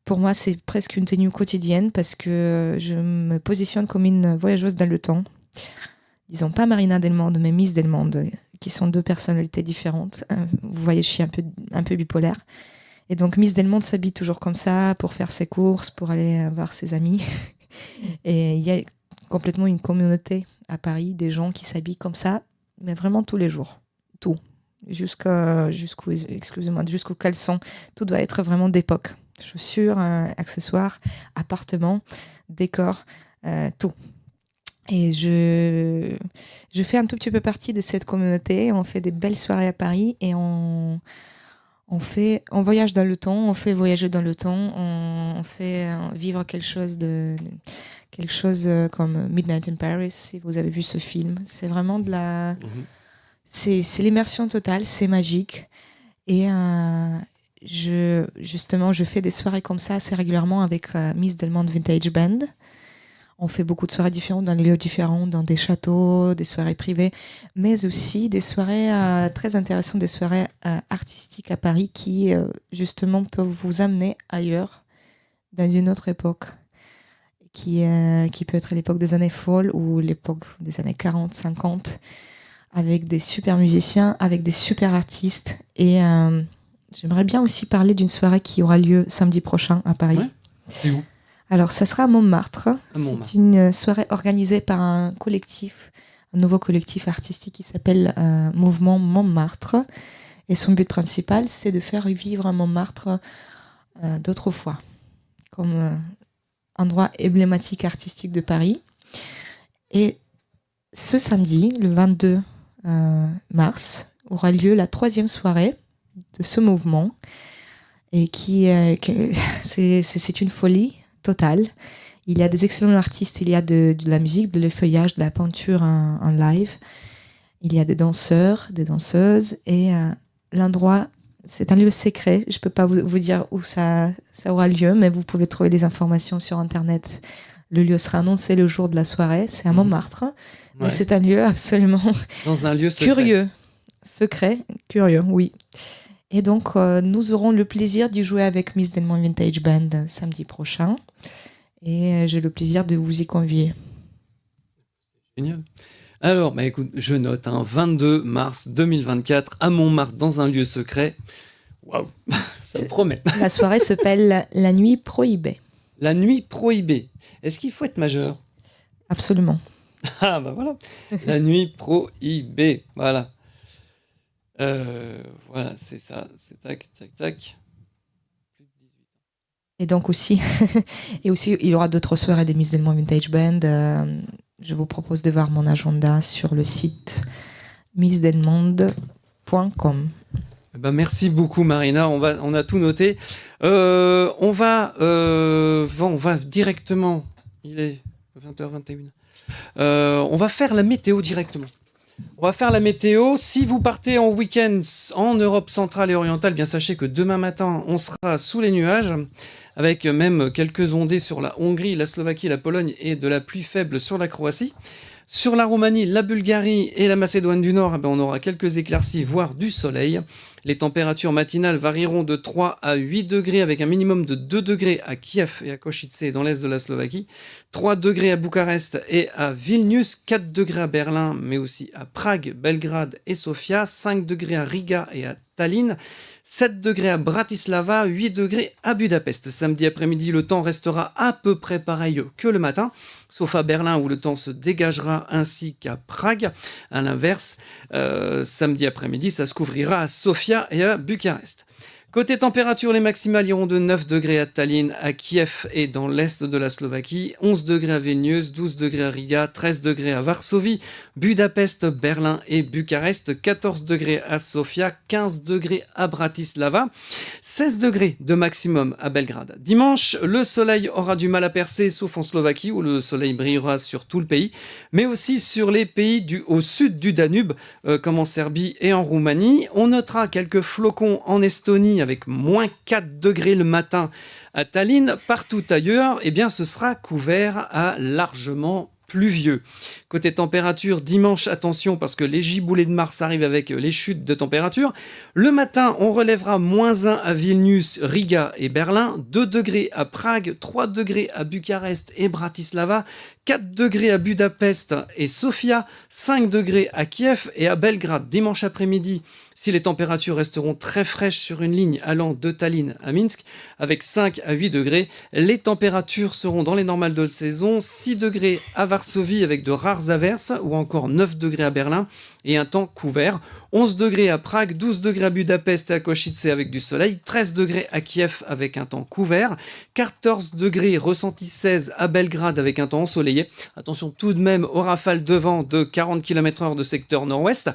Speaker 3: pour moi, c'est presque une tenue quotidienne parce que je me positionne comme une voyageuse dans le temps. Disons pas Marina Delmonde, mais Miss Delmonde, qui sont 2 personnalités différentes. Vous voyez, je suis un peu bipolaire. Et donc, Miss Delmonde s'habille toujours comme ça pour faire ses courses, pour aller voir ses amis. Et il y a complètement une communauté à Paris, des gens qui s'habillent comme ça, mais vraiment tous les jours. Tout. Jusqu'au caleçon. Tout doit être vraiment d'époque. Chaussures, accessoires, appartements, décors, tout. Et je fais un tout petit peu partie de cette communauté. On fait des belles soirées à Paris et on voyage dans le temps, on fait voyager dans le temps, on fait vivre quelque chose comme Midnight in Paris, si vous avez vu ce film. C'est vraiment c'est l'immersion totale, c'est magique. Et je fais des soirées comme ça assez régulièrement avec Miss Delmonde Vintage Band. On fait beaucoup de soirées différentes dans des lieux différents, dans des châteaux, des soirées privées, mais aussi des soirées très intéressantes, des soirées artistiques à Paris qui, justement, peuvent vous amener ailleurs, dans une autre époque, qui peut être l'époque des années folles ou l'époque des années 40, 50, avec des super musiciens, avec des super artistes. Et j'aimerais bien aussi parler d'une soirée qui aura lieu samedi prochain à Paris.
Speaker 1: Ouais. C'est où ?
Speaker 3: Alors, ça sera à Montmartre. C'est une soirée organisée par un nouveau collectif artistique qui s'appelle Mouvement Montmartre. Et son but principal, c'est de faire revivre Montmartre d'autrefois, comme endroit emblématique artistique de Paris. Et ce samedi, le 22 mars, aura lieu la 3e soirée de ce mouvement. Et c'est une folie totale. Il y a des excellents artistes, il y a de la musique, de l'effeuillage, de la peinture en live. Il y a des danseurs, des danseuses. Et l'endroit, c'est un lieu secret. Je ne peux pas vous dire où ça aura lieu, mais vous pouvez trouver des informations sur Internet. Le lieu sera annoncé le jour de la soirée. C'est à Montmartre. Ouais. Mais c'est un lieu absolument
Speaker 1: dans un lieu secret.
Speaker 3: Curieux. Secret, curieux, oui. Et donc, nous aurons le plaisir d'y jouer avec Miss Delmonde Vintage Band samedi prochain. Et j'ai le plaisir de vous y convier.
Speaker 1: Génial. Alors, écoute, je note, 22 mars 2024 à Montmartre, dans un lieu secret. Waouh, ça promet.
Speaker 3: La soirée s'appelle La Nuit Prohibée.
Speaker 1: La Nuit Prohibée. Est-ce qu'il faut être majeur ?
Speaker 3: Absolument.
Speaker 1: Ah, voilà. La Nuit Prohibée. Voilà. Voilà, c'est ça. C'est tac, tac, tac.
Speaker 3: Et donc aussi, il y aura d'autres soirées des Miss Delmonde Vintage Band. Je vous propose de voir mon agenda sur le site missdelmonde.com.
Speaker 1: Merci beaucoup, Marina. On a tout noté. On va directement. Il est 20h21. On va faire la météo directement. On va faire la météo. Si vous partez en week-end en Europe centrale et orientale, bien sachez que demain matin, on sera sous les nuages, avec même quelques ondées sur la Hongrie, la Slovaquie, la Pologne et de la pluie faible sur la Croatie. Sur la Roumanie, la Bulgarie et la Macédoine du Nord, on aura quelques éclaircies, voire du soleil. Les températures matinales varieront de 3 à 8 degrés avec un minimum de 2 degrés à Kiev et à Košice dans l'est de la Slovaquie, 3 degrés à Bucarest et à Vilnius, 4 degrés à Berlin, mais aussi à Prague, Belgrade et Sofia, 5 degrés à Riga et à Tallinn, 7 degrés à Bratislava, 8 degrés à Budapest. Samedi après-midi, le temps restera à peu près pareil que le matin, sauf à Berlin où le temps se dégagera ainsi qu'à Prague. À l'inverse, samedi après-midi, ça se couvrira à Sofia et à Bucarest. Côté température, les maximales iront de 9 degrés à Tallinn, à Kiev et dans l'est de la Slovaquie, 11 degrés à Vilnius, 12 degrés à Riga, 13 degrés à Varsovie, Budapest, Berlin et Bucarest, 14 degrés à Sofia, 15 degrés à Bratislava, 16 degrés de maximum à Belgrade. Dimanche, le soleil aura du mal à percer, sauf en Slovaquie où le soleil brillera sur tout le pays, mais aussi sur les pays au sud du Danube, comme en Serbie et en Roumanie. On notera quelques flocons en Estonie avec moins 4 degrés le matin à Tallinn. Partout ailleurs, eh bien, ce sera couvert à largement pluvieux. Côté température, dimanche, attention parce que les giboulées de Mars arrivent avec les chutes de température. Le matin, on relèvera -1 à Vilnius, Riga et Berlin, 2 degrés à Prague, 3 degrés à Bucarest et Bratislava, 4 degrés à Budapest et Sofia, 5 degrés à Kiev et à Belgrade. Dimanche après-midi, si les températures resteront très fraîches sur une ligne allant de Tallinn à Minsk, avec 5 à 8 degrés, les températures seront dans les normales de saison, 6 degrés à Varsovie avec de rares averses, ou encore 9 degrés à Berlin et un temps couvert, 11 degrés à Prague, 12 degrés à Budapest et à Košice avec du soleil, 13 degrés à Kiev avec un temps couvert, 14 degrés ressenti 16 à Belgrade avec un temps ensoleillé. Attention tout de même aux rafales de vent de 40 km/h de secteur nord-ouest,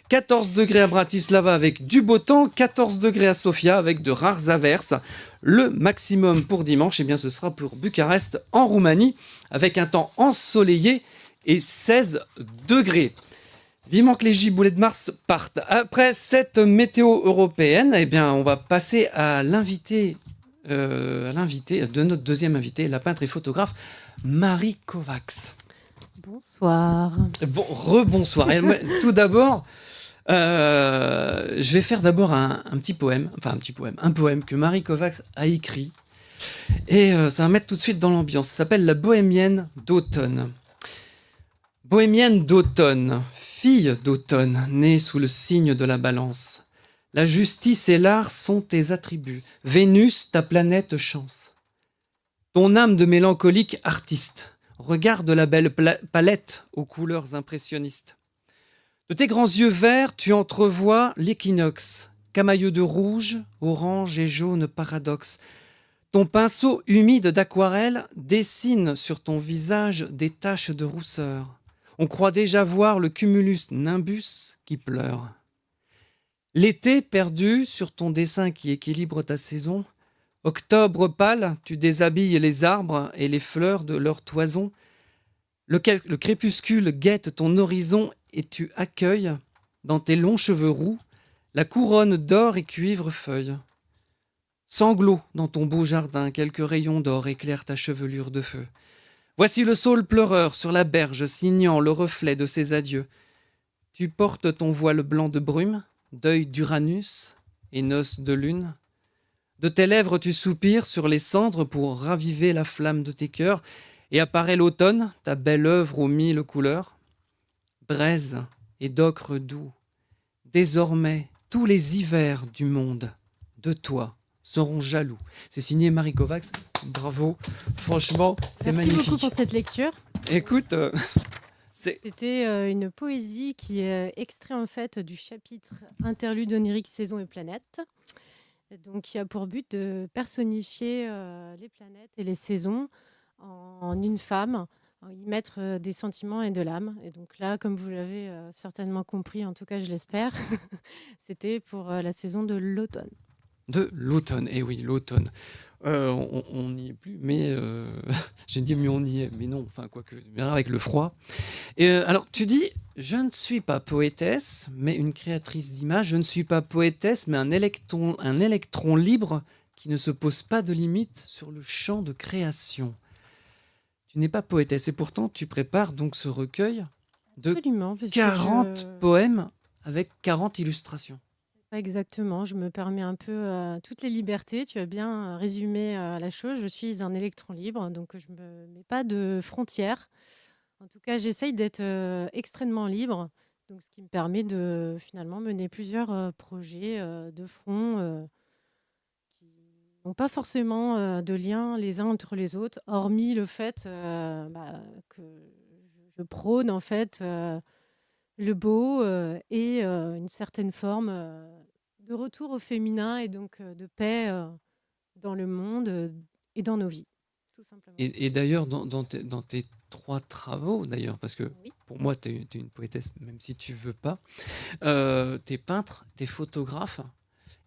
Speaker 1: 14 degrés à Bratislava avec du beau temps, 14 degrés à Sofia avec de rares averses. Le maximum pour dimanche, eh bien, ce sera pour Bucarest en Roumanie avec un temps ensoleillé et 16 degrés. Vivement que les giboulées de Mars partent. Après cette météo européenne, eh bien, on va passer à l'invité de notre deuxième invité, la peintre et photographe Marie Kovacs.
Speaker 11: Bonsoir.
Speaker 1: Bon, rebonsoir. Tout d'abord, je vais faire d'abord un poème que Marie Kovacs a écrit. Et ça va mettre tout de suite dans l'ambiance. Ça s'appelle La Bohémienne d'automne. Bohémienne d'automne, fille d'automne, née sous le signe de la balance. La justice et l'art sont tes attributs. Vénus, ta planète chance. Ton âme de mélancolique artiste, regarde la belle palette aux couleurs impressionnistes. De tes grands yeux verts, tu entrevois l'équinoxe, camailleux de rouge, orange et jaune paradoxe. Ton pinceau humide d'aquarelle dessine sur ton visage des taches de rousseur. On croit déjà voir le cumulus nimbus qui pleure. L'été perdu sur ton dessin qui équilibre ta saison. Octobre pâle, tu déshabilles les arbres et les fleurs de leur toison. Le crépuscule guette ton horizon et tu accueilles, dans tes longs cheveux roux, la couronne d'or et cuivre feuille. Sanglots dans ton beau jardin, quelques rayons d'or éclairent ta chevelure de feu. Voici le saule pleureur sur la berge, signant le reflet de ses adieux. Tu portes ton voile blanc de brume, deuil d'Uranus et noces de lune. De tes lèvres tu soupires sur les cendres pour raviver la flamme de tes cœurs, et apparaît l'automne, ta belle œuvre aux 1000 couleurs. Braise et d'ocre doux, désormais tous les hivers du monde de toi seront jaloux. C'est signé Marie Kovacs. Bravo, franchement, c'est magnifique.
Speaker 11: Merci beaucoup pour cette lecture.
Speaker 1: Écoute,
Speaker 11: c'était une poésie qui est extrait en fait du chapitre Interlude onirique, saison et planètes. Donc, qui a pour but de personnifier les planètes et les saisons en une femme, y mettre des sentiments et de l'âme. Et donc là, comme vous l'avez certainement compris, en tout cas je l'espère, c'était pour la saison de l'automne.
Speaker 1: De l'automne, eh oui, l'automne. On n'y est plus, mais j'ai dit mais on y est, mais non, enfin quoique, avec le froid. Et alors tu dis, je ne suis pas poétesse, mais une créatrice d'images. Je ne suis pas poétesse, mais un électron libre qui ne se pose pas de limites sur le champ de création. Tu n'es pas poétesse et pourtant tu prépares donc ce recueil de 40 poèmes avec 40 illustrations.
Speaker 11: Exactement, je me permets un peu toutes les libertés. Tu as bien résumé la chose. Je suis un électron libre, donc je ne me mets pas de frontières. En tout cas, j'essaye d'être extrêmement libre, donc ce qui me permet de finalement mener plusieurs projets de front qui n'ont pas forcément de lien les uns entre les autres, hormis le fait que je prône en fait le beau et une certaine forme de retour au féminin et donc de paix dans le monde et dans nos vies, tout simplement.
Speaker 1: Et d'ailleurs, dans tes 3 travaux, d'ailleurs, parce que
Speaker 11: Oui.
Speaker 1: pour moi, tu es une poétesse, même si tu veux pas, tu es peintre, tu es photographe,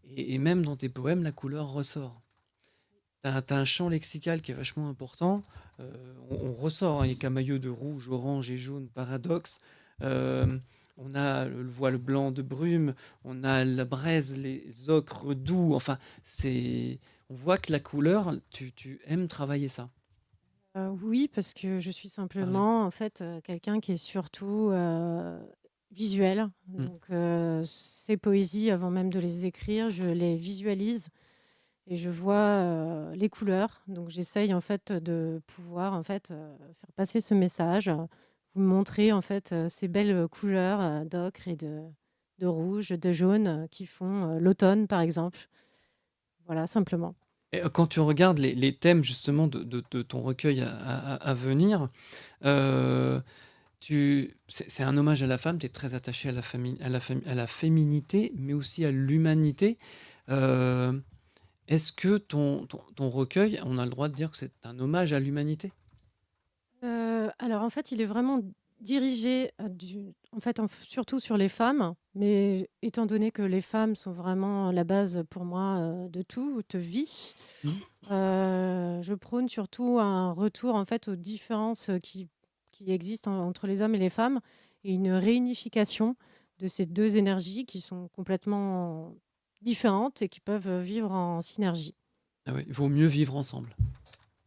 Speaker 1: et même dans tes poèmes, la couleur ressort. Tu as un champ lexical qui est vachement important. On ressort, hein, les camailleux de rouge, orange et jaune, paradoxe. Euh, on a le voile blanc de brume, on a la braise, les ocres doux. Enfin, on voit que la couleur, tu aimes travailler ça.
Speaker 11: Oui, parce que je suis
Speaker 1: Parler.
Speaker 11: simplement en fait quelqu'un qui est surtout visuel.
Speaker 1: Mm.
Speaker 11: Donc ces poésies, avant même de les écrire, je les visualise et je vois les couleurs. Donc j'essaye en fait de pouvoir en fait faire passer ce message, vous montrer en fait ces belles couleurs d'ocre et de rouge, de jaune qui font l'automne par exemple. Voilà, simplement.
Speaker 1: Et quand tu regardes les thèmes justement de ton recueil à venir, euh, c'est un hommage à la femme, tu es très attaché à la famille, à la féminité, mais aussi à l'humanité. Euh, Est-ce que ton recueil, on a le droit de dire que c'est un hommage à l'humanité?
Speaker 11: Alors en fait, il est vraiment dirigé, en fait, surtout sur les femmes, mais étant donné que les femmes sont vraiment la base pour moi, de toute vie,
Speaker 1: Mm.
Speaker 11: je prône surtout un retour en fait aux différences, qui existent entre les hommes et les femmes et une réunification de ces 2 énergies qui sont complètement différentes et qui peuvent, vivre en synergie.
Speaker 1: Ah oui, il vaut mieux vivre ensemble.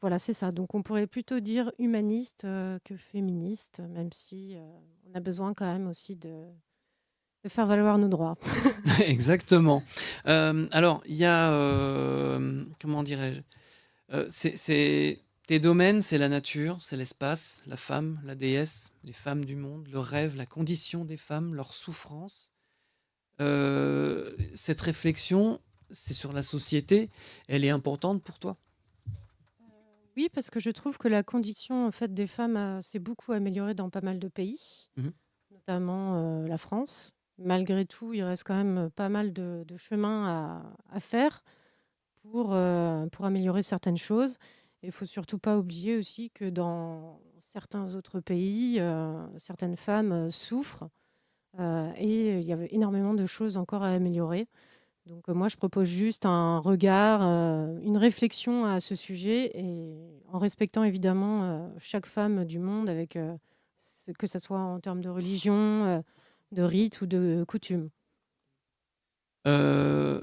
Speaker 11: Voilà, c'est ça. Donc on pourrait plutôt dire humaniste que féministe, même si on a besoin quand même aussi de faire valoir nos droits.
Speaker 1: Exactement. Alors, il y a, comment dirais-je, tes domaines, c'est la nature, c'est l'espace, la femme, la déesse, les femmes du monde, le rêve, la condition des femmes, leur souffrance. Cette réflexion, c'est sur la société, elle est importante pour toi?
Speaker 11: Oui, parce que je trouve que la condition en fait des femmes s'est beaucoup améliorée dans pas mal de pays,
Speaker 1: Mhm.
Speaker 11: notamment la France. Malgré tout, il reste quand même pas mal de chemin à faire pour améliorer certaines choses. Il faut surtout pas oublier aussi que dans certains autres pays, certaines femmes souffrent et il y avait énormément de choses encore à améliorer. Donc moi, je propose juste un regard, une réflexion à ce sujet et en respectant évidemment chaque femme du monde avec que ce soit en termes de religion, de rite ou de coutume.
Speaker 1: Euh,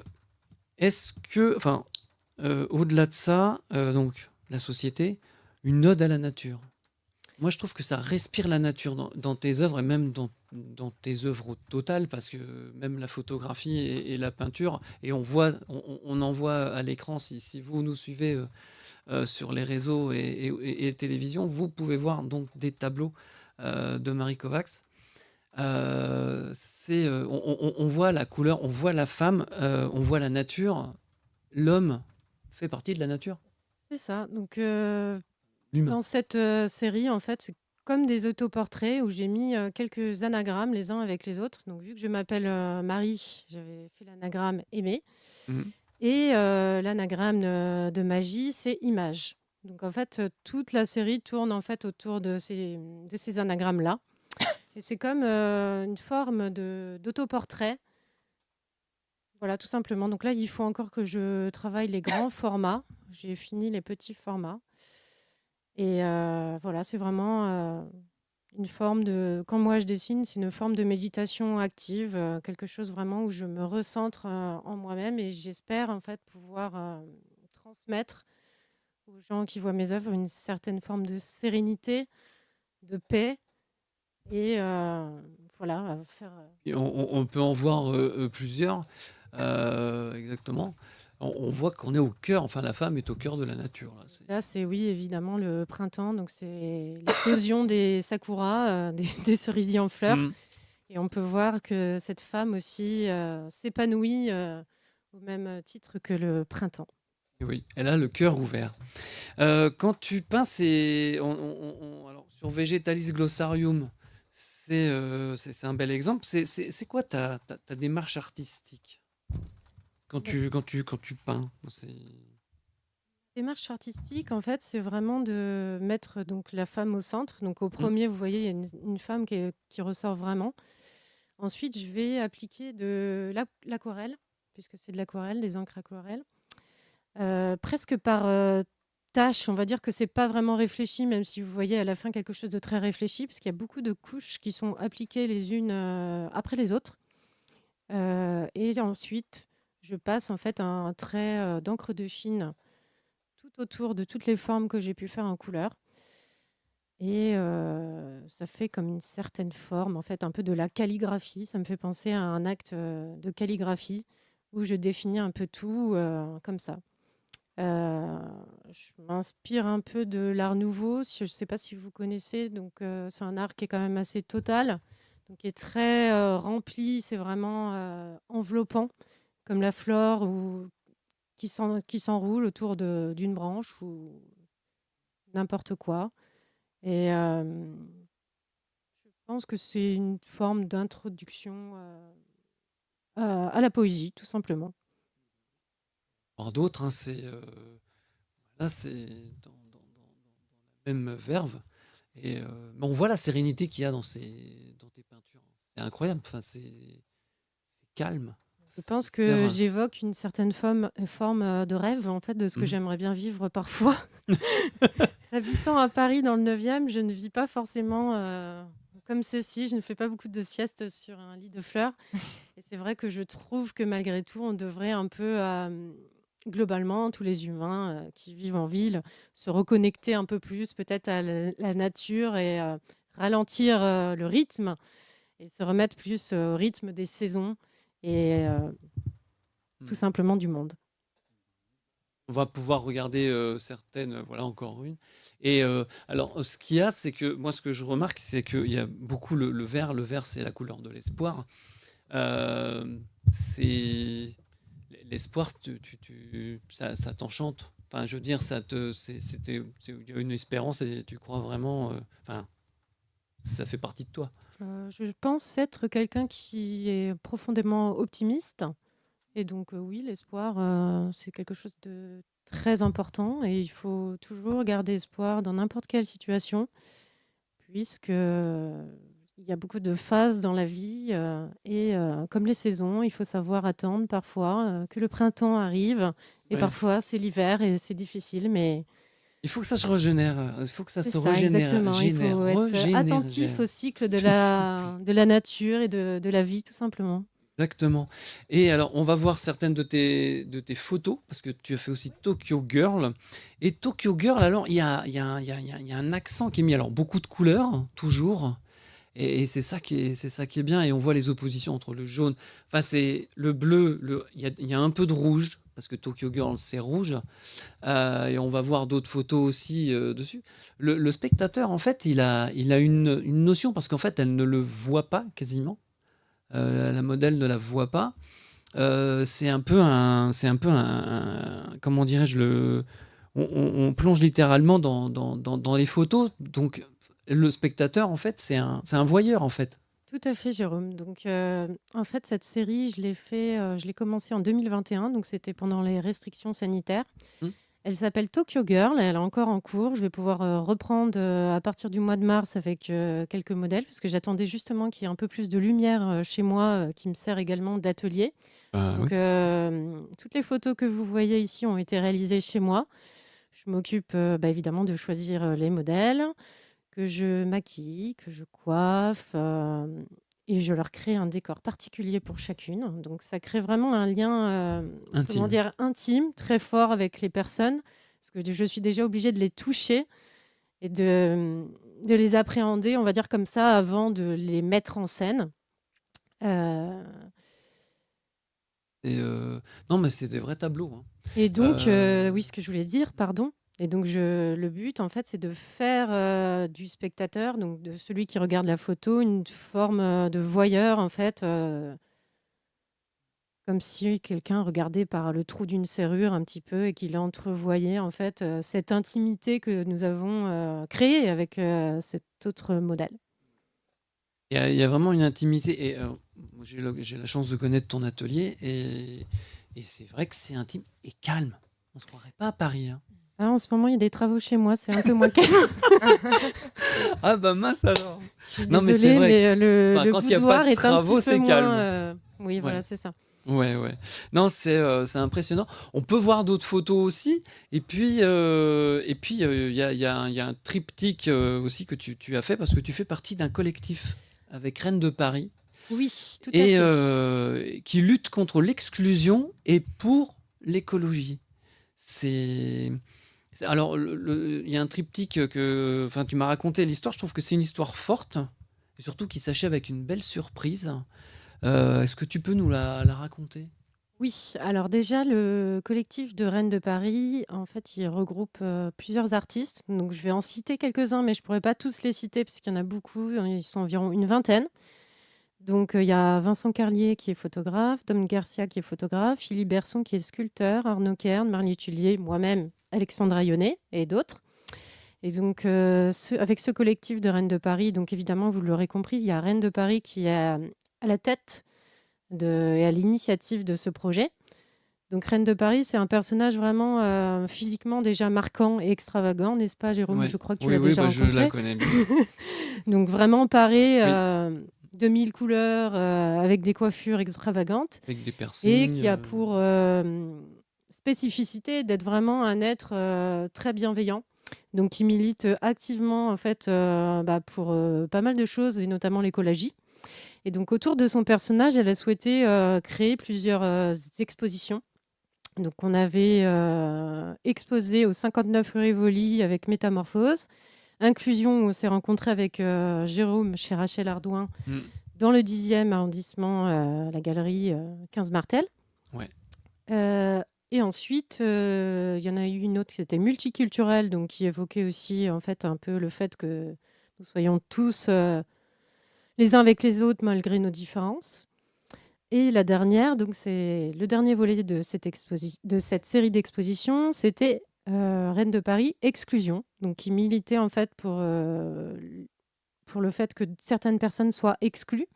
Speaker 1: Est-ce que, enfin, au-delà de ça, donc la société, une ode à la nature. Moi, je trouve que ça respire la nature dans tes œuvres et même dans tes œuvres au total, parce que même la photographie et la peinture, et on en voit à l'écran, si vous nous suivez sur les réseaux et télévision, vous pouvez voir donc des tableaux de Marie Kovacs. On voit la couleur, on voit la femme, on voit la nature. L'homme fait partie de la nature,
Speaker 11: C'est ça. Donc
Speaker 1: l'humain.
Speaker 11: dans cette série, en fait, c'est comme des autoportraits où j'ai mis quelques anagrammes les uns avec les autres. Donc vu que je m'appelle Marie, j'avais fait l'anagramme Aimé.
Speaker 1: Mhm.
Speaker 11: Et l'anagramme de magie, c'est image. Donc en fait, toute la série tourne en fait autour de ces anagrammes-là. Et c'est comme une forme d'autoportrait. Voilà, tout simplement. Donc là, il faut encore que je travaille les grands formats. J'ai fini les petits formats. Et voilà, c'est vraiment une forme de... Quand moi je dessine, c'est une forme de méditation active, quelque chose vraiment où je me recentre en moi-même et j'espère en fait pouvoir transmettre aux gens qui voient mes œuvres une certaine forme de sérénité, de paix et voilà, faire...
Speaker 1: Et on peut en voir plusieurs, exactement. On voit qu'on est au cœur, enfin la femme est au cœur de la nature. Là.
Speaker 11: Là, c'est oui, évidemment, le printemps, donc c'est l'éclosion des sakuras, des cerisiers en fleurs.
Speaker 1: Mm.
Speaker 11: Et on peut voir que cette femme aussi s'épanouit au même titre que le printemps.
Speaker 1: Et oui, elle a le cœur ouvert. Quand tu peins, alors, sur Vegetalis Glossarium, c'est un bel exemple. C'est quoi ta démarche artistique? quand tu peins?
Speaker 11: Démarche artistique, en fait, c'est vraiment de mettre donc la femme au centre. Donc au premier, vous voyez, il y a une femme qui ressort vraiment. Ensuite, je vais appliquer de l'aquarelle, puisque c'est de l'aquarelle, des encres aquarelles. Presque par tâche, on va dire que c'est pas vraiment réfléchi, même si vous voyez à la fin quelque chose de très réfléchi, parce qu'il y a beaucoup de couches qui sont appliquées les unes après les autres. Et ensuite, je passe en fait un trait d'encre de Chine tout autour de toutes les formes que j'ai pu faire en couleur. Et ça fait comme une certaine forme, en fait, un peu de la calligraphie. Ça me fait penser à un acte de calligraphie où je définis un peu tout comme ça. Je m'inspire un peu de l'art nouveau. Je ne sais pas si vous connaissez. Donc, c'est un art qui est quand même assez total, donc qui est très rempli. C'est vraiment enveloppant, comme la flore ou qui s'enroule autour d'une branche ou n'importe quoi. Et je pense que c'est une forme d'introduction à la poésie, tout simplement.
Speaker 1: Alors d'autres, hein, là, c'est la même verve. Et mais on voit la sérénité qu'il y a dans tes peintures. C'est incroyable. Enfin, c'est calme.
Speaker 11: Je pense
Speaker 1: C'est
Speaker 11: que
Speaker 1: faire,
Speaker 11: j'évoque une certaine forme de rêve, en fait, de ce que j'aimerais bien vivre parfois. Habitant à Paris, dans le 9e, je ne vis pas forcément comme ceci. Je ne fais pas beaucoup de siestes sur un lit de fleurs. Et c'est vrai que je trouve que malgré tout, on devrait un peu, globalement, tous les humains qui vivent en ville, se reconnecter un peu plus peut-être à la nature et ralentir le rythme et se remettre plus au rythme des saisons et tout simplement du monde.
Speaker 1: On va pouvoir regarder certaines, voilà encore une. Et alors, ce qu'il y a, c'est que moi, ce que je remarque, c'est qu'il y a beaucoup le vert. Le vert, c'est la couleur de l'espoir. C'est l'espoir, ça t'enchante. Enfin, je veux dire, il y a une espérance et tu crois vraiment. Enfin, ça fait partie de toi.
Speaker 11: Je pense être quelqu'un qui est profondément optimiste. Et donc, oui, l'espoir, c'est quelque chose de très important. Et il faut toujours garder espoir dans n'importe quelle situation, puisque il y a beaucoup de phases dans la vie. Et comme les saisons, il faut savoir attendre parfois que le printemps arrive. Et
Speaker 1: Ouais.
Speaker 11: parfois, c'est l'hiver et c'est difficile. Mais
Speaker 1: Il faut que ça se régénère. Il faut que ça
Speaker 11: c'est
Speaker 1: se
Speaker 11: ça,
Speaker 1: régénère.
Speaker 11: exactement. Il faut être
Speaker 1: Régénère,
Speaker 11: attentif au cycle de
Speaker 1: Tout simplement.
Speaker 11: la nature et de la vie, tout simplement.
Speaker 1: Exactement. Et alors, on va voir certaines de tes photos, parce que tu as fait aussi Tokyo Girl. Et Tokyo Girl, alors, il y a un accent qui est mis. Alors, beaucoup de couleurs, toujours. Et c'est ça qui est bien. Et on voit les oppositions entre le jaune. Enfin, c'est le bleu. Il y a un peu de rouge, parce que Tokyo Girl, c'est rouge. Et on va voir d'autres photos aussi dessus. Le spectateur, en fait, il a une notion, parce qu'en fait, elle ne le voit pas quasiment. La modèle ne la voit pas. C'est un peu comment dirais-je, on plonge littéralement dans les photos. Donc, le spectateur, en fait, c'est un voyeur, en fait.
Speaker 11: Tout à fait, Jérôme. Donc, en fait, cette série, je l'ai commencée en 2021, donc c'était pendant les restrictions sanitaires. Elle s'appelle Tokyo Girl, elle est encore en cours. Je vais pouvoir reprendre à partir du mois de mars avec quelques modèles, parce que j'attendais justement qu'il y ait un peu plus de lumière chez moi, qui me sert également d'atelier. Donc, toutes les photos que vous voyez ici ont été réalisées chez moi. Je m'occupe évidemment de choisir les modèles, que je maquille, que je coiffe, et je leur crée un décor particulier pour chacune. Donc ça crée vraiment un lien intime, très fort avec les personnes, parce que je suis déjà obligée de les toucher et de les appréhender, on va dire comme ça, avant de les mettre en scène.
Speaker 1: Non, mais c'est des vrais tableaux. Hein.
Speaker 11: Et donc, oui, ce que je voulais dire, pardon. Et donc, le but, en fait, c'est de faire du spectateur, donc de celui qui regarde la photo, une forme de voyeur, en fait, comme si quelqu'un regardait par le trou d'une serrure un petit peu et qu'il entrevoyait, en fait, cette intimité que nous avons créée avec cet autre modèle.
Speaker 1: Il y a vraiment une intimité. Et moi, j'ai la chance de connaître ton atelier. Et c'est vrai que c'est intime et calme. On se croirait pas à Paris. Hein.
Speaker 11: Ah, en ce moment, il y a des travaux chez moi, c'est un peu moins calme.
Speaker 1: Ah bah mince alors.
Speaker 11: Je suis
Speaker 1: Non mais c'est
Speaker 11: désolée,
Speaker 1: vrai.
Speaker 11: mais
Speaker 1: Enfin,
Speaker 11: le
Speaker 1: quand il y a
Speaker 11: boudoir
Speaker 1: pas de
Speaker 11: est un
Speaker 1: travaux,
Speaker 11: petit peu
Speaker 1: c'est calme.
Speaker 11: moins. Oui,
Speaker 1: Ouais.
Speaker 11: voilà, c'est ça.
Speaker 1: Ouais, ouais. Non, c'est impressionnant. On peut voir d'autres photos aussi. Et puis, il y a un triptyque aussi que tu as fait parce que tu fais partie d'un collectif avec Rennes de Paris
Speaker 11: Oui, tout à
Speaker 1: et
Speaker 11: fait.
Speaker 1: qui lutte contre l'exclusion et pour l'écologie. C'est alors il y a un triptyque que, enfin, tu m'as raconté l'histoire. Je trouve que c'est une histoire forte et surtout qui s'achève avec une belle surprise. Est-ce que tu peux nous la raconter?
Speaker 11: Oui, alors déjà, le collectif de Rennes de Paris, en fait, il regroupe plusieurs artistes. Donc, je vais en citer quelques-uns, mais je ne pourrais pas tous les citer parce qu'il y en a beaucoup. Ils sont environ une vingtaine. Donc, il y a Vincent Carlier qui est photographe, Dom Garcia qui est photographe, Philippe Berson qui est sculpteur, Arnaud Kern, Marlier Tullier, moi-même, Alexandra Yonnet et d'autres. Et donc, avec ce collectif de Rennes de Paris, donc évidemment, vous l'aurez compris, il y a Rennes de Paris qui est à la tête et à l'initiative de ce projet. Donc, Reine de Paris, c'est un personnage vraiment physiquement déjà marquant et extravagant, n'est-ce pas, Jérôme?
Speaker 1: Ouais.
Speaker 11: Je crois que tu
Speaker 1: Oui,
Speaker 11: l'as
Speaker 1: oui,
Speaker 11: déjà
Speaker 1: bah, je la
Speaker 11: rencontré.
Speaker 1: connais bien.
Speaker 11: Donc, vraiment paré
Speaker 1: Oui.
Speaker 11: de mille couleurs, avec des coiffures extravagantes,
Speaker 1: Avec des
Speaker 11: et
Speaker 1: piercings.
Speaker 11: qui a pour spécificité d'être vraiment un être très bienveillant. Donc, qui milite activement en fait pour pas mal de choses, et notamment l'écologie. Et donc, autour de son personnage, elle a souhaité créer plusieurs expositions. Donc, on avait exposé au 59 rue Rivoli avec Métamorphose. Inclusion, où on s'est rencontré avec Jérôme chez Rachel Ardouin
Speaker 1: Mm.
Speaker 11: dans le 10e arrondissement, la galerie 15 Martel.
Speaker 1: Ouais.
Speaker 11: Et ensuite, il y en a eu une autre qui était multiculturelle, donc qui évoquait aussi en fait un peu le fait que nous soyons tous les uns avec les autres malgré nos différences. Et la dernière, donc c'est le dernier volet de cette série d'expositions, c'était Rennes de Paris Exclusion, donc qui militait en fait pour le fait que certaines personnes soient exclues,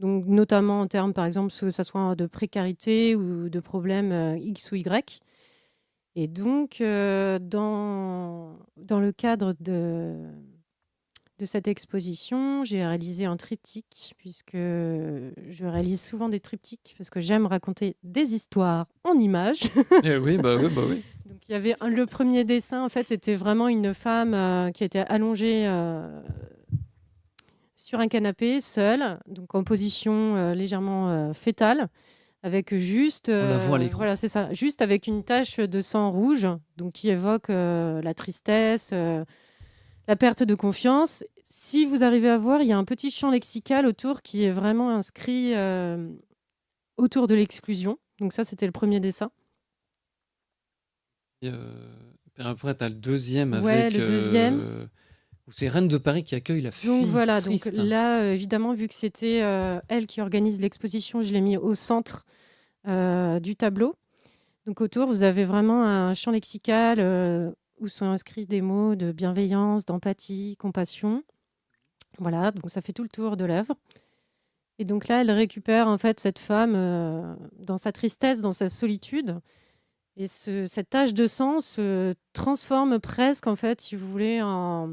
Speaker 11: donc notamment en termes, par exemple, que ça soit de précarité ou de problèmes X ou Y. Et donc, dans le cadre de cette exposition, j'ai réalisé un triptyque, puisque je réalise souvent des triptyques, parce que j'aime raconter des histoires en images.
Speaker 1: Eh oui, bah oui, bah oui.
Speaker 11: Donc, il y avait le premier dessin, en fait, c'était vraiment une femme qui était allongée sur un canapé, seule, donc en position légèrement fétale, avec juste,
Speaker 1: On la voit à l'écran.
Speaker 11: voilà, c'est ça, juste avec une tache de sang rouge, donc qui évoque la tristesse, la perte de confiance. Si vous arrivez à voir, il y a un petit champ lexical autour qui est vraiment inscrit autour de l'exclusion. Donc ça, c'était le premier dessin.
Speaker 1: Et, puis après, tu as le deuxième
Speaker 11: Ouais,
Speaker 1: avec.
Speaker 11: le deuxième.
Speaker 1: Où c'est Rennes de Paris qui accueille la fille
Speaker 11: Donc voilà, donc
Speaker 1: triste.
Speaker 11: là, évidemment, vu que c'était elle qui organise l'exposition, je l'ai mis au centre du tableau. Donc autour, vous avez vraiment un champ lexical où sont inscrits des mots de bienveillance, d'empathie, compassion. Voilà, donc ça fait tout le tour de l'œuvre. Et donc là, elle récupère en fait cette femme dans sa tristesse, dans sa solitude. Et cette tache de sang se transforme presque, en fait, si vous voulez, en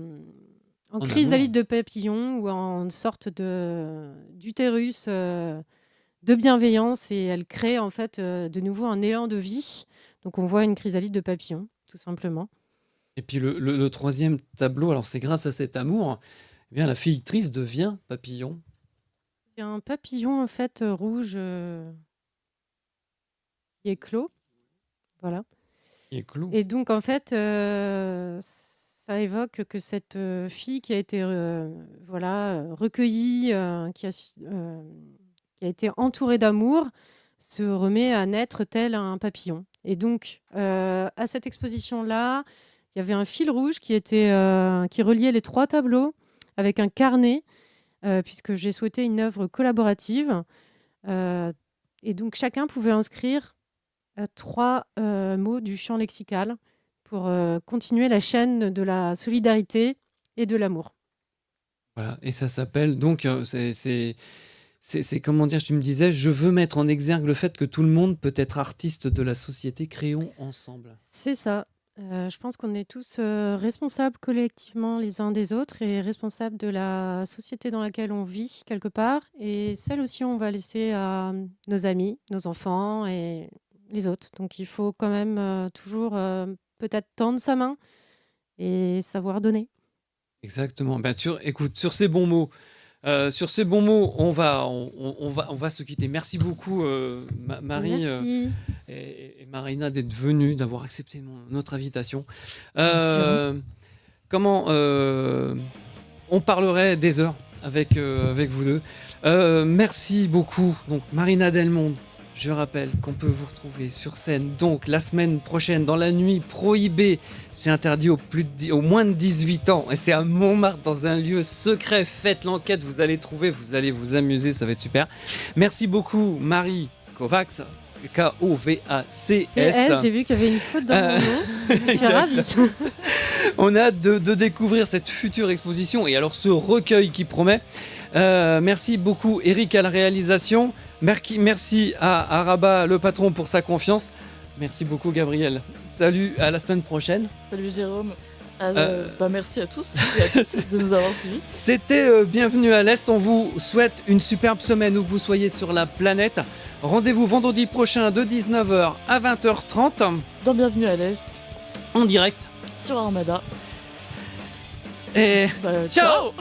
Speaker 11: chrysalide de papillon ou en sorte d'utérus de bienveillance. Et elle crée en fait de nouveau un élan de vie. Donc on voit une chrysalide de papillon, tout simplement.
Speaker 1: Et puis le troisième tableau, alors c'est grâce à cet amour, eh bien, la fille triste devient papillon.
Speaker 11: Il y a un papillon en fait rouge qui est clos. Voilà.
Speaker 1: Qui est clos.
Speaker 11: Et donc en fait, ça évoque que cette fille qui a été recueillie, qui a été entourée d'amour, se remet à naître tel un papillon. Et donc à cette exposition-là, il y avait un fil rouge qui reliait les trois tableaux avec un carnet, puisque j'ai souhaité une œuvre collaborative. Et donc chacun pouvait inscrire 3 mots du champ lexical pour continuer la chaîne de la solidarité et de l'amour.
Speaker 1: Voilà, et ça s'appelle donc c'est comment dire, tu me disais, je veux mettre en exergue le fait que tout le monde peut être artiste de la société, créons ensemble.
Speaker 11: C'est ça. Je pense qu'on est tous responsables collectivement les uns des autres et responsables de la société dans laquelle on vit quelque part. Et celle aussi, on va laisser à nos amis, nos enfants et les autres. Donc il faut quand même toujours peut-être tendre sa main et savoir donner.
Speaker 1: Exactement. Ben, écoute, sur ces bons mots, on va se quitter. Merci beaucoup, Marie
Speaker 11: Merci.
Speaker 1: et Marina d'être venues, d'avoir accepté notre invitation.
Speaker 11: Merci
Speaker 1: On parlerait des heures avec vous deux. Merci beaucoup. Donc, Marina Delmonde, je rappelle qu'on peut vous retrouver sur scène donc la semaine prochaine dans la nuit prohibée. C'est interdit aux moins de 18 ans et c'est à Montmartre dans un lieu secret. Faites l'enquête, vous allez trouver, vous allez vous amuser, ça va être super. Merci beaucoup Marie Kovacs, Kovacs.
Speaker 11: J'ai vu qu'il y avait une faute dans mon nom. Je suis ravie.
Speaker 1: On a hâte de découvrir cette future exposition et alors ce recueil qui promet. Merci beaucoup Eric à la réalisation. Merci à Rabat, le patron, pour sa confiance. Merci beaucoup, Gabriel. Salut, à la semaine prochaine.
Speaker 2: Salut Jérôme. Merci à tous et à toutes de nous avoir suivis.
Speaker 1: C'était Bienvenue à l'Est. On vous souhaite une superbe semaine où que vous soyez sur la planète. Rendez-vous vendredi prochain de 19h à 20h30.
Speaker 2: Dans Bienvenue à l'Est.
Speaker 1: En direct.
Speaker 2: Sur Armada.
Speaker 1: Et
Speaker 2: ciao.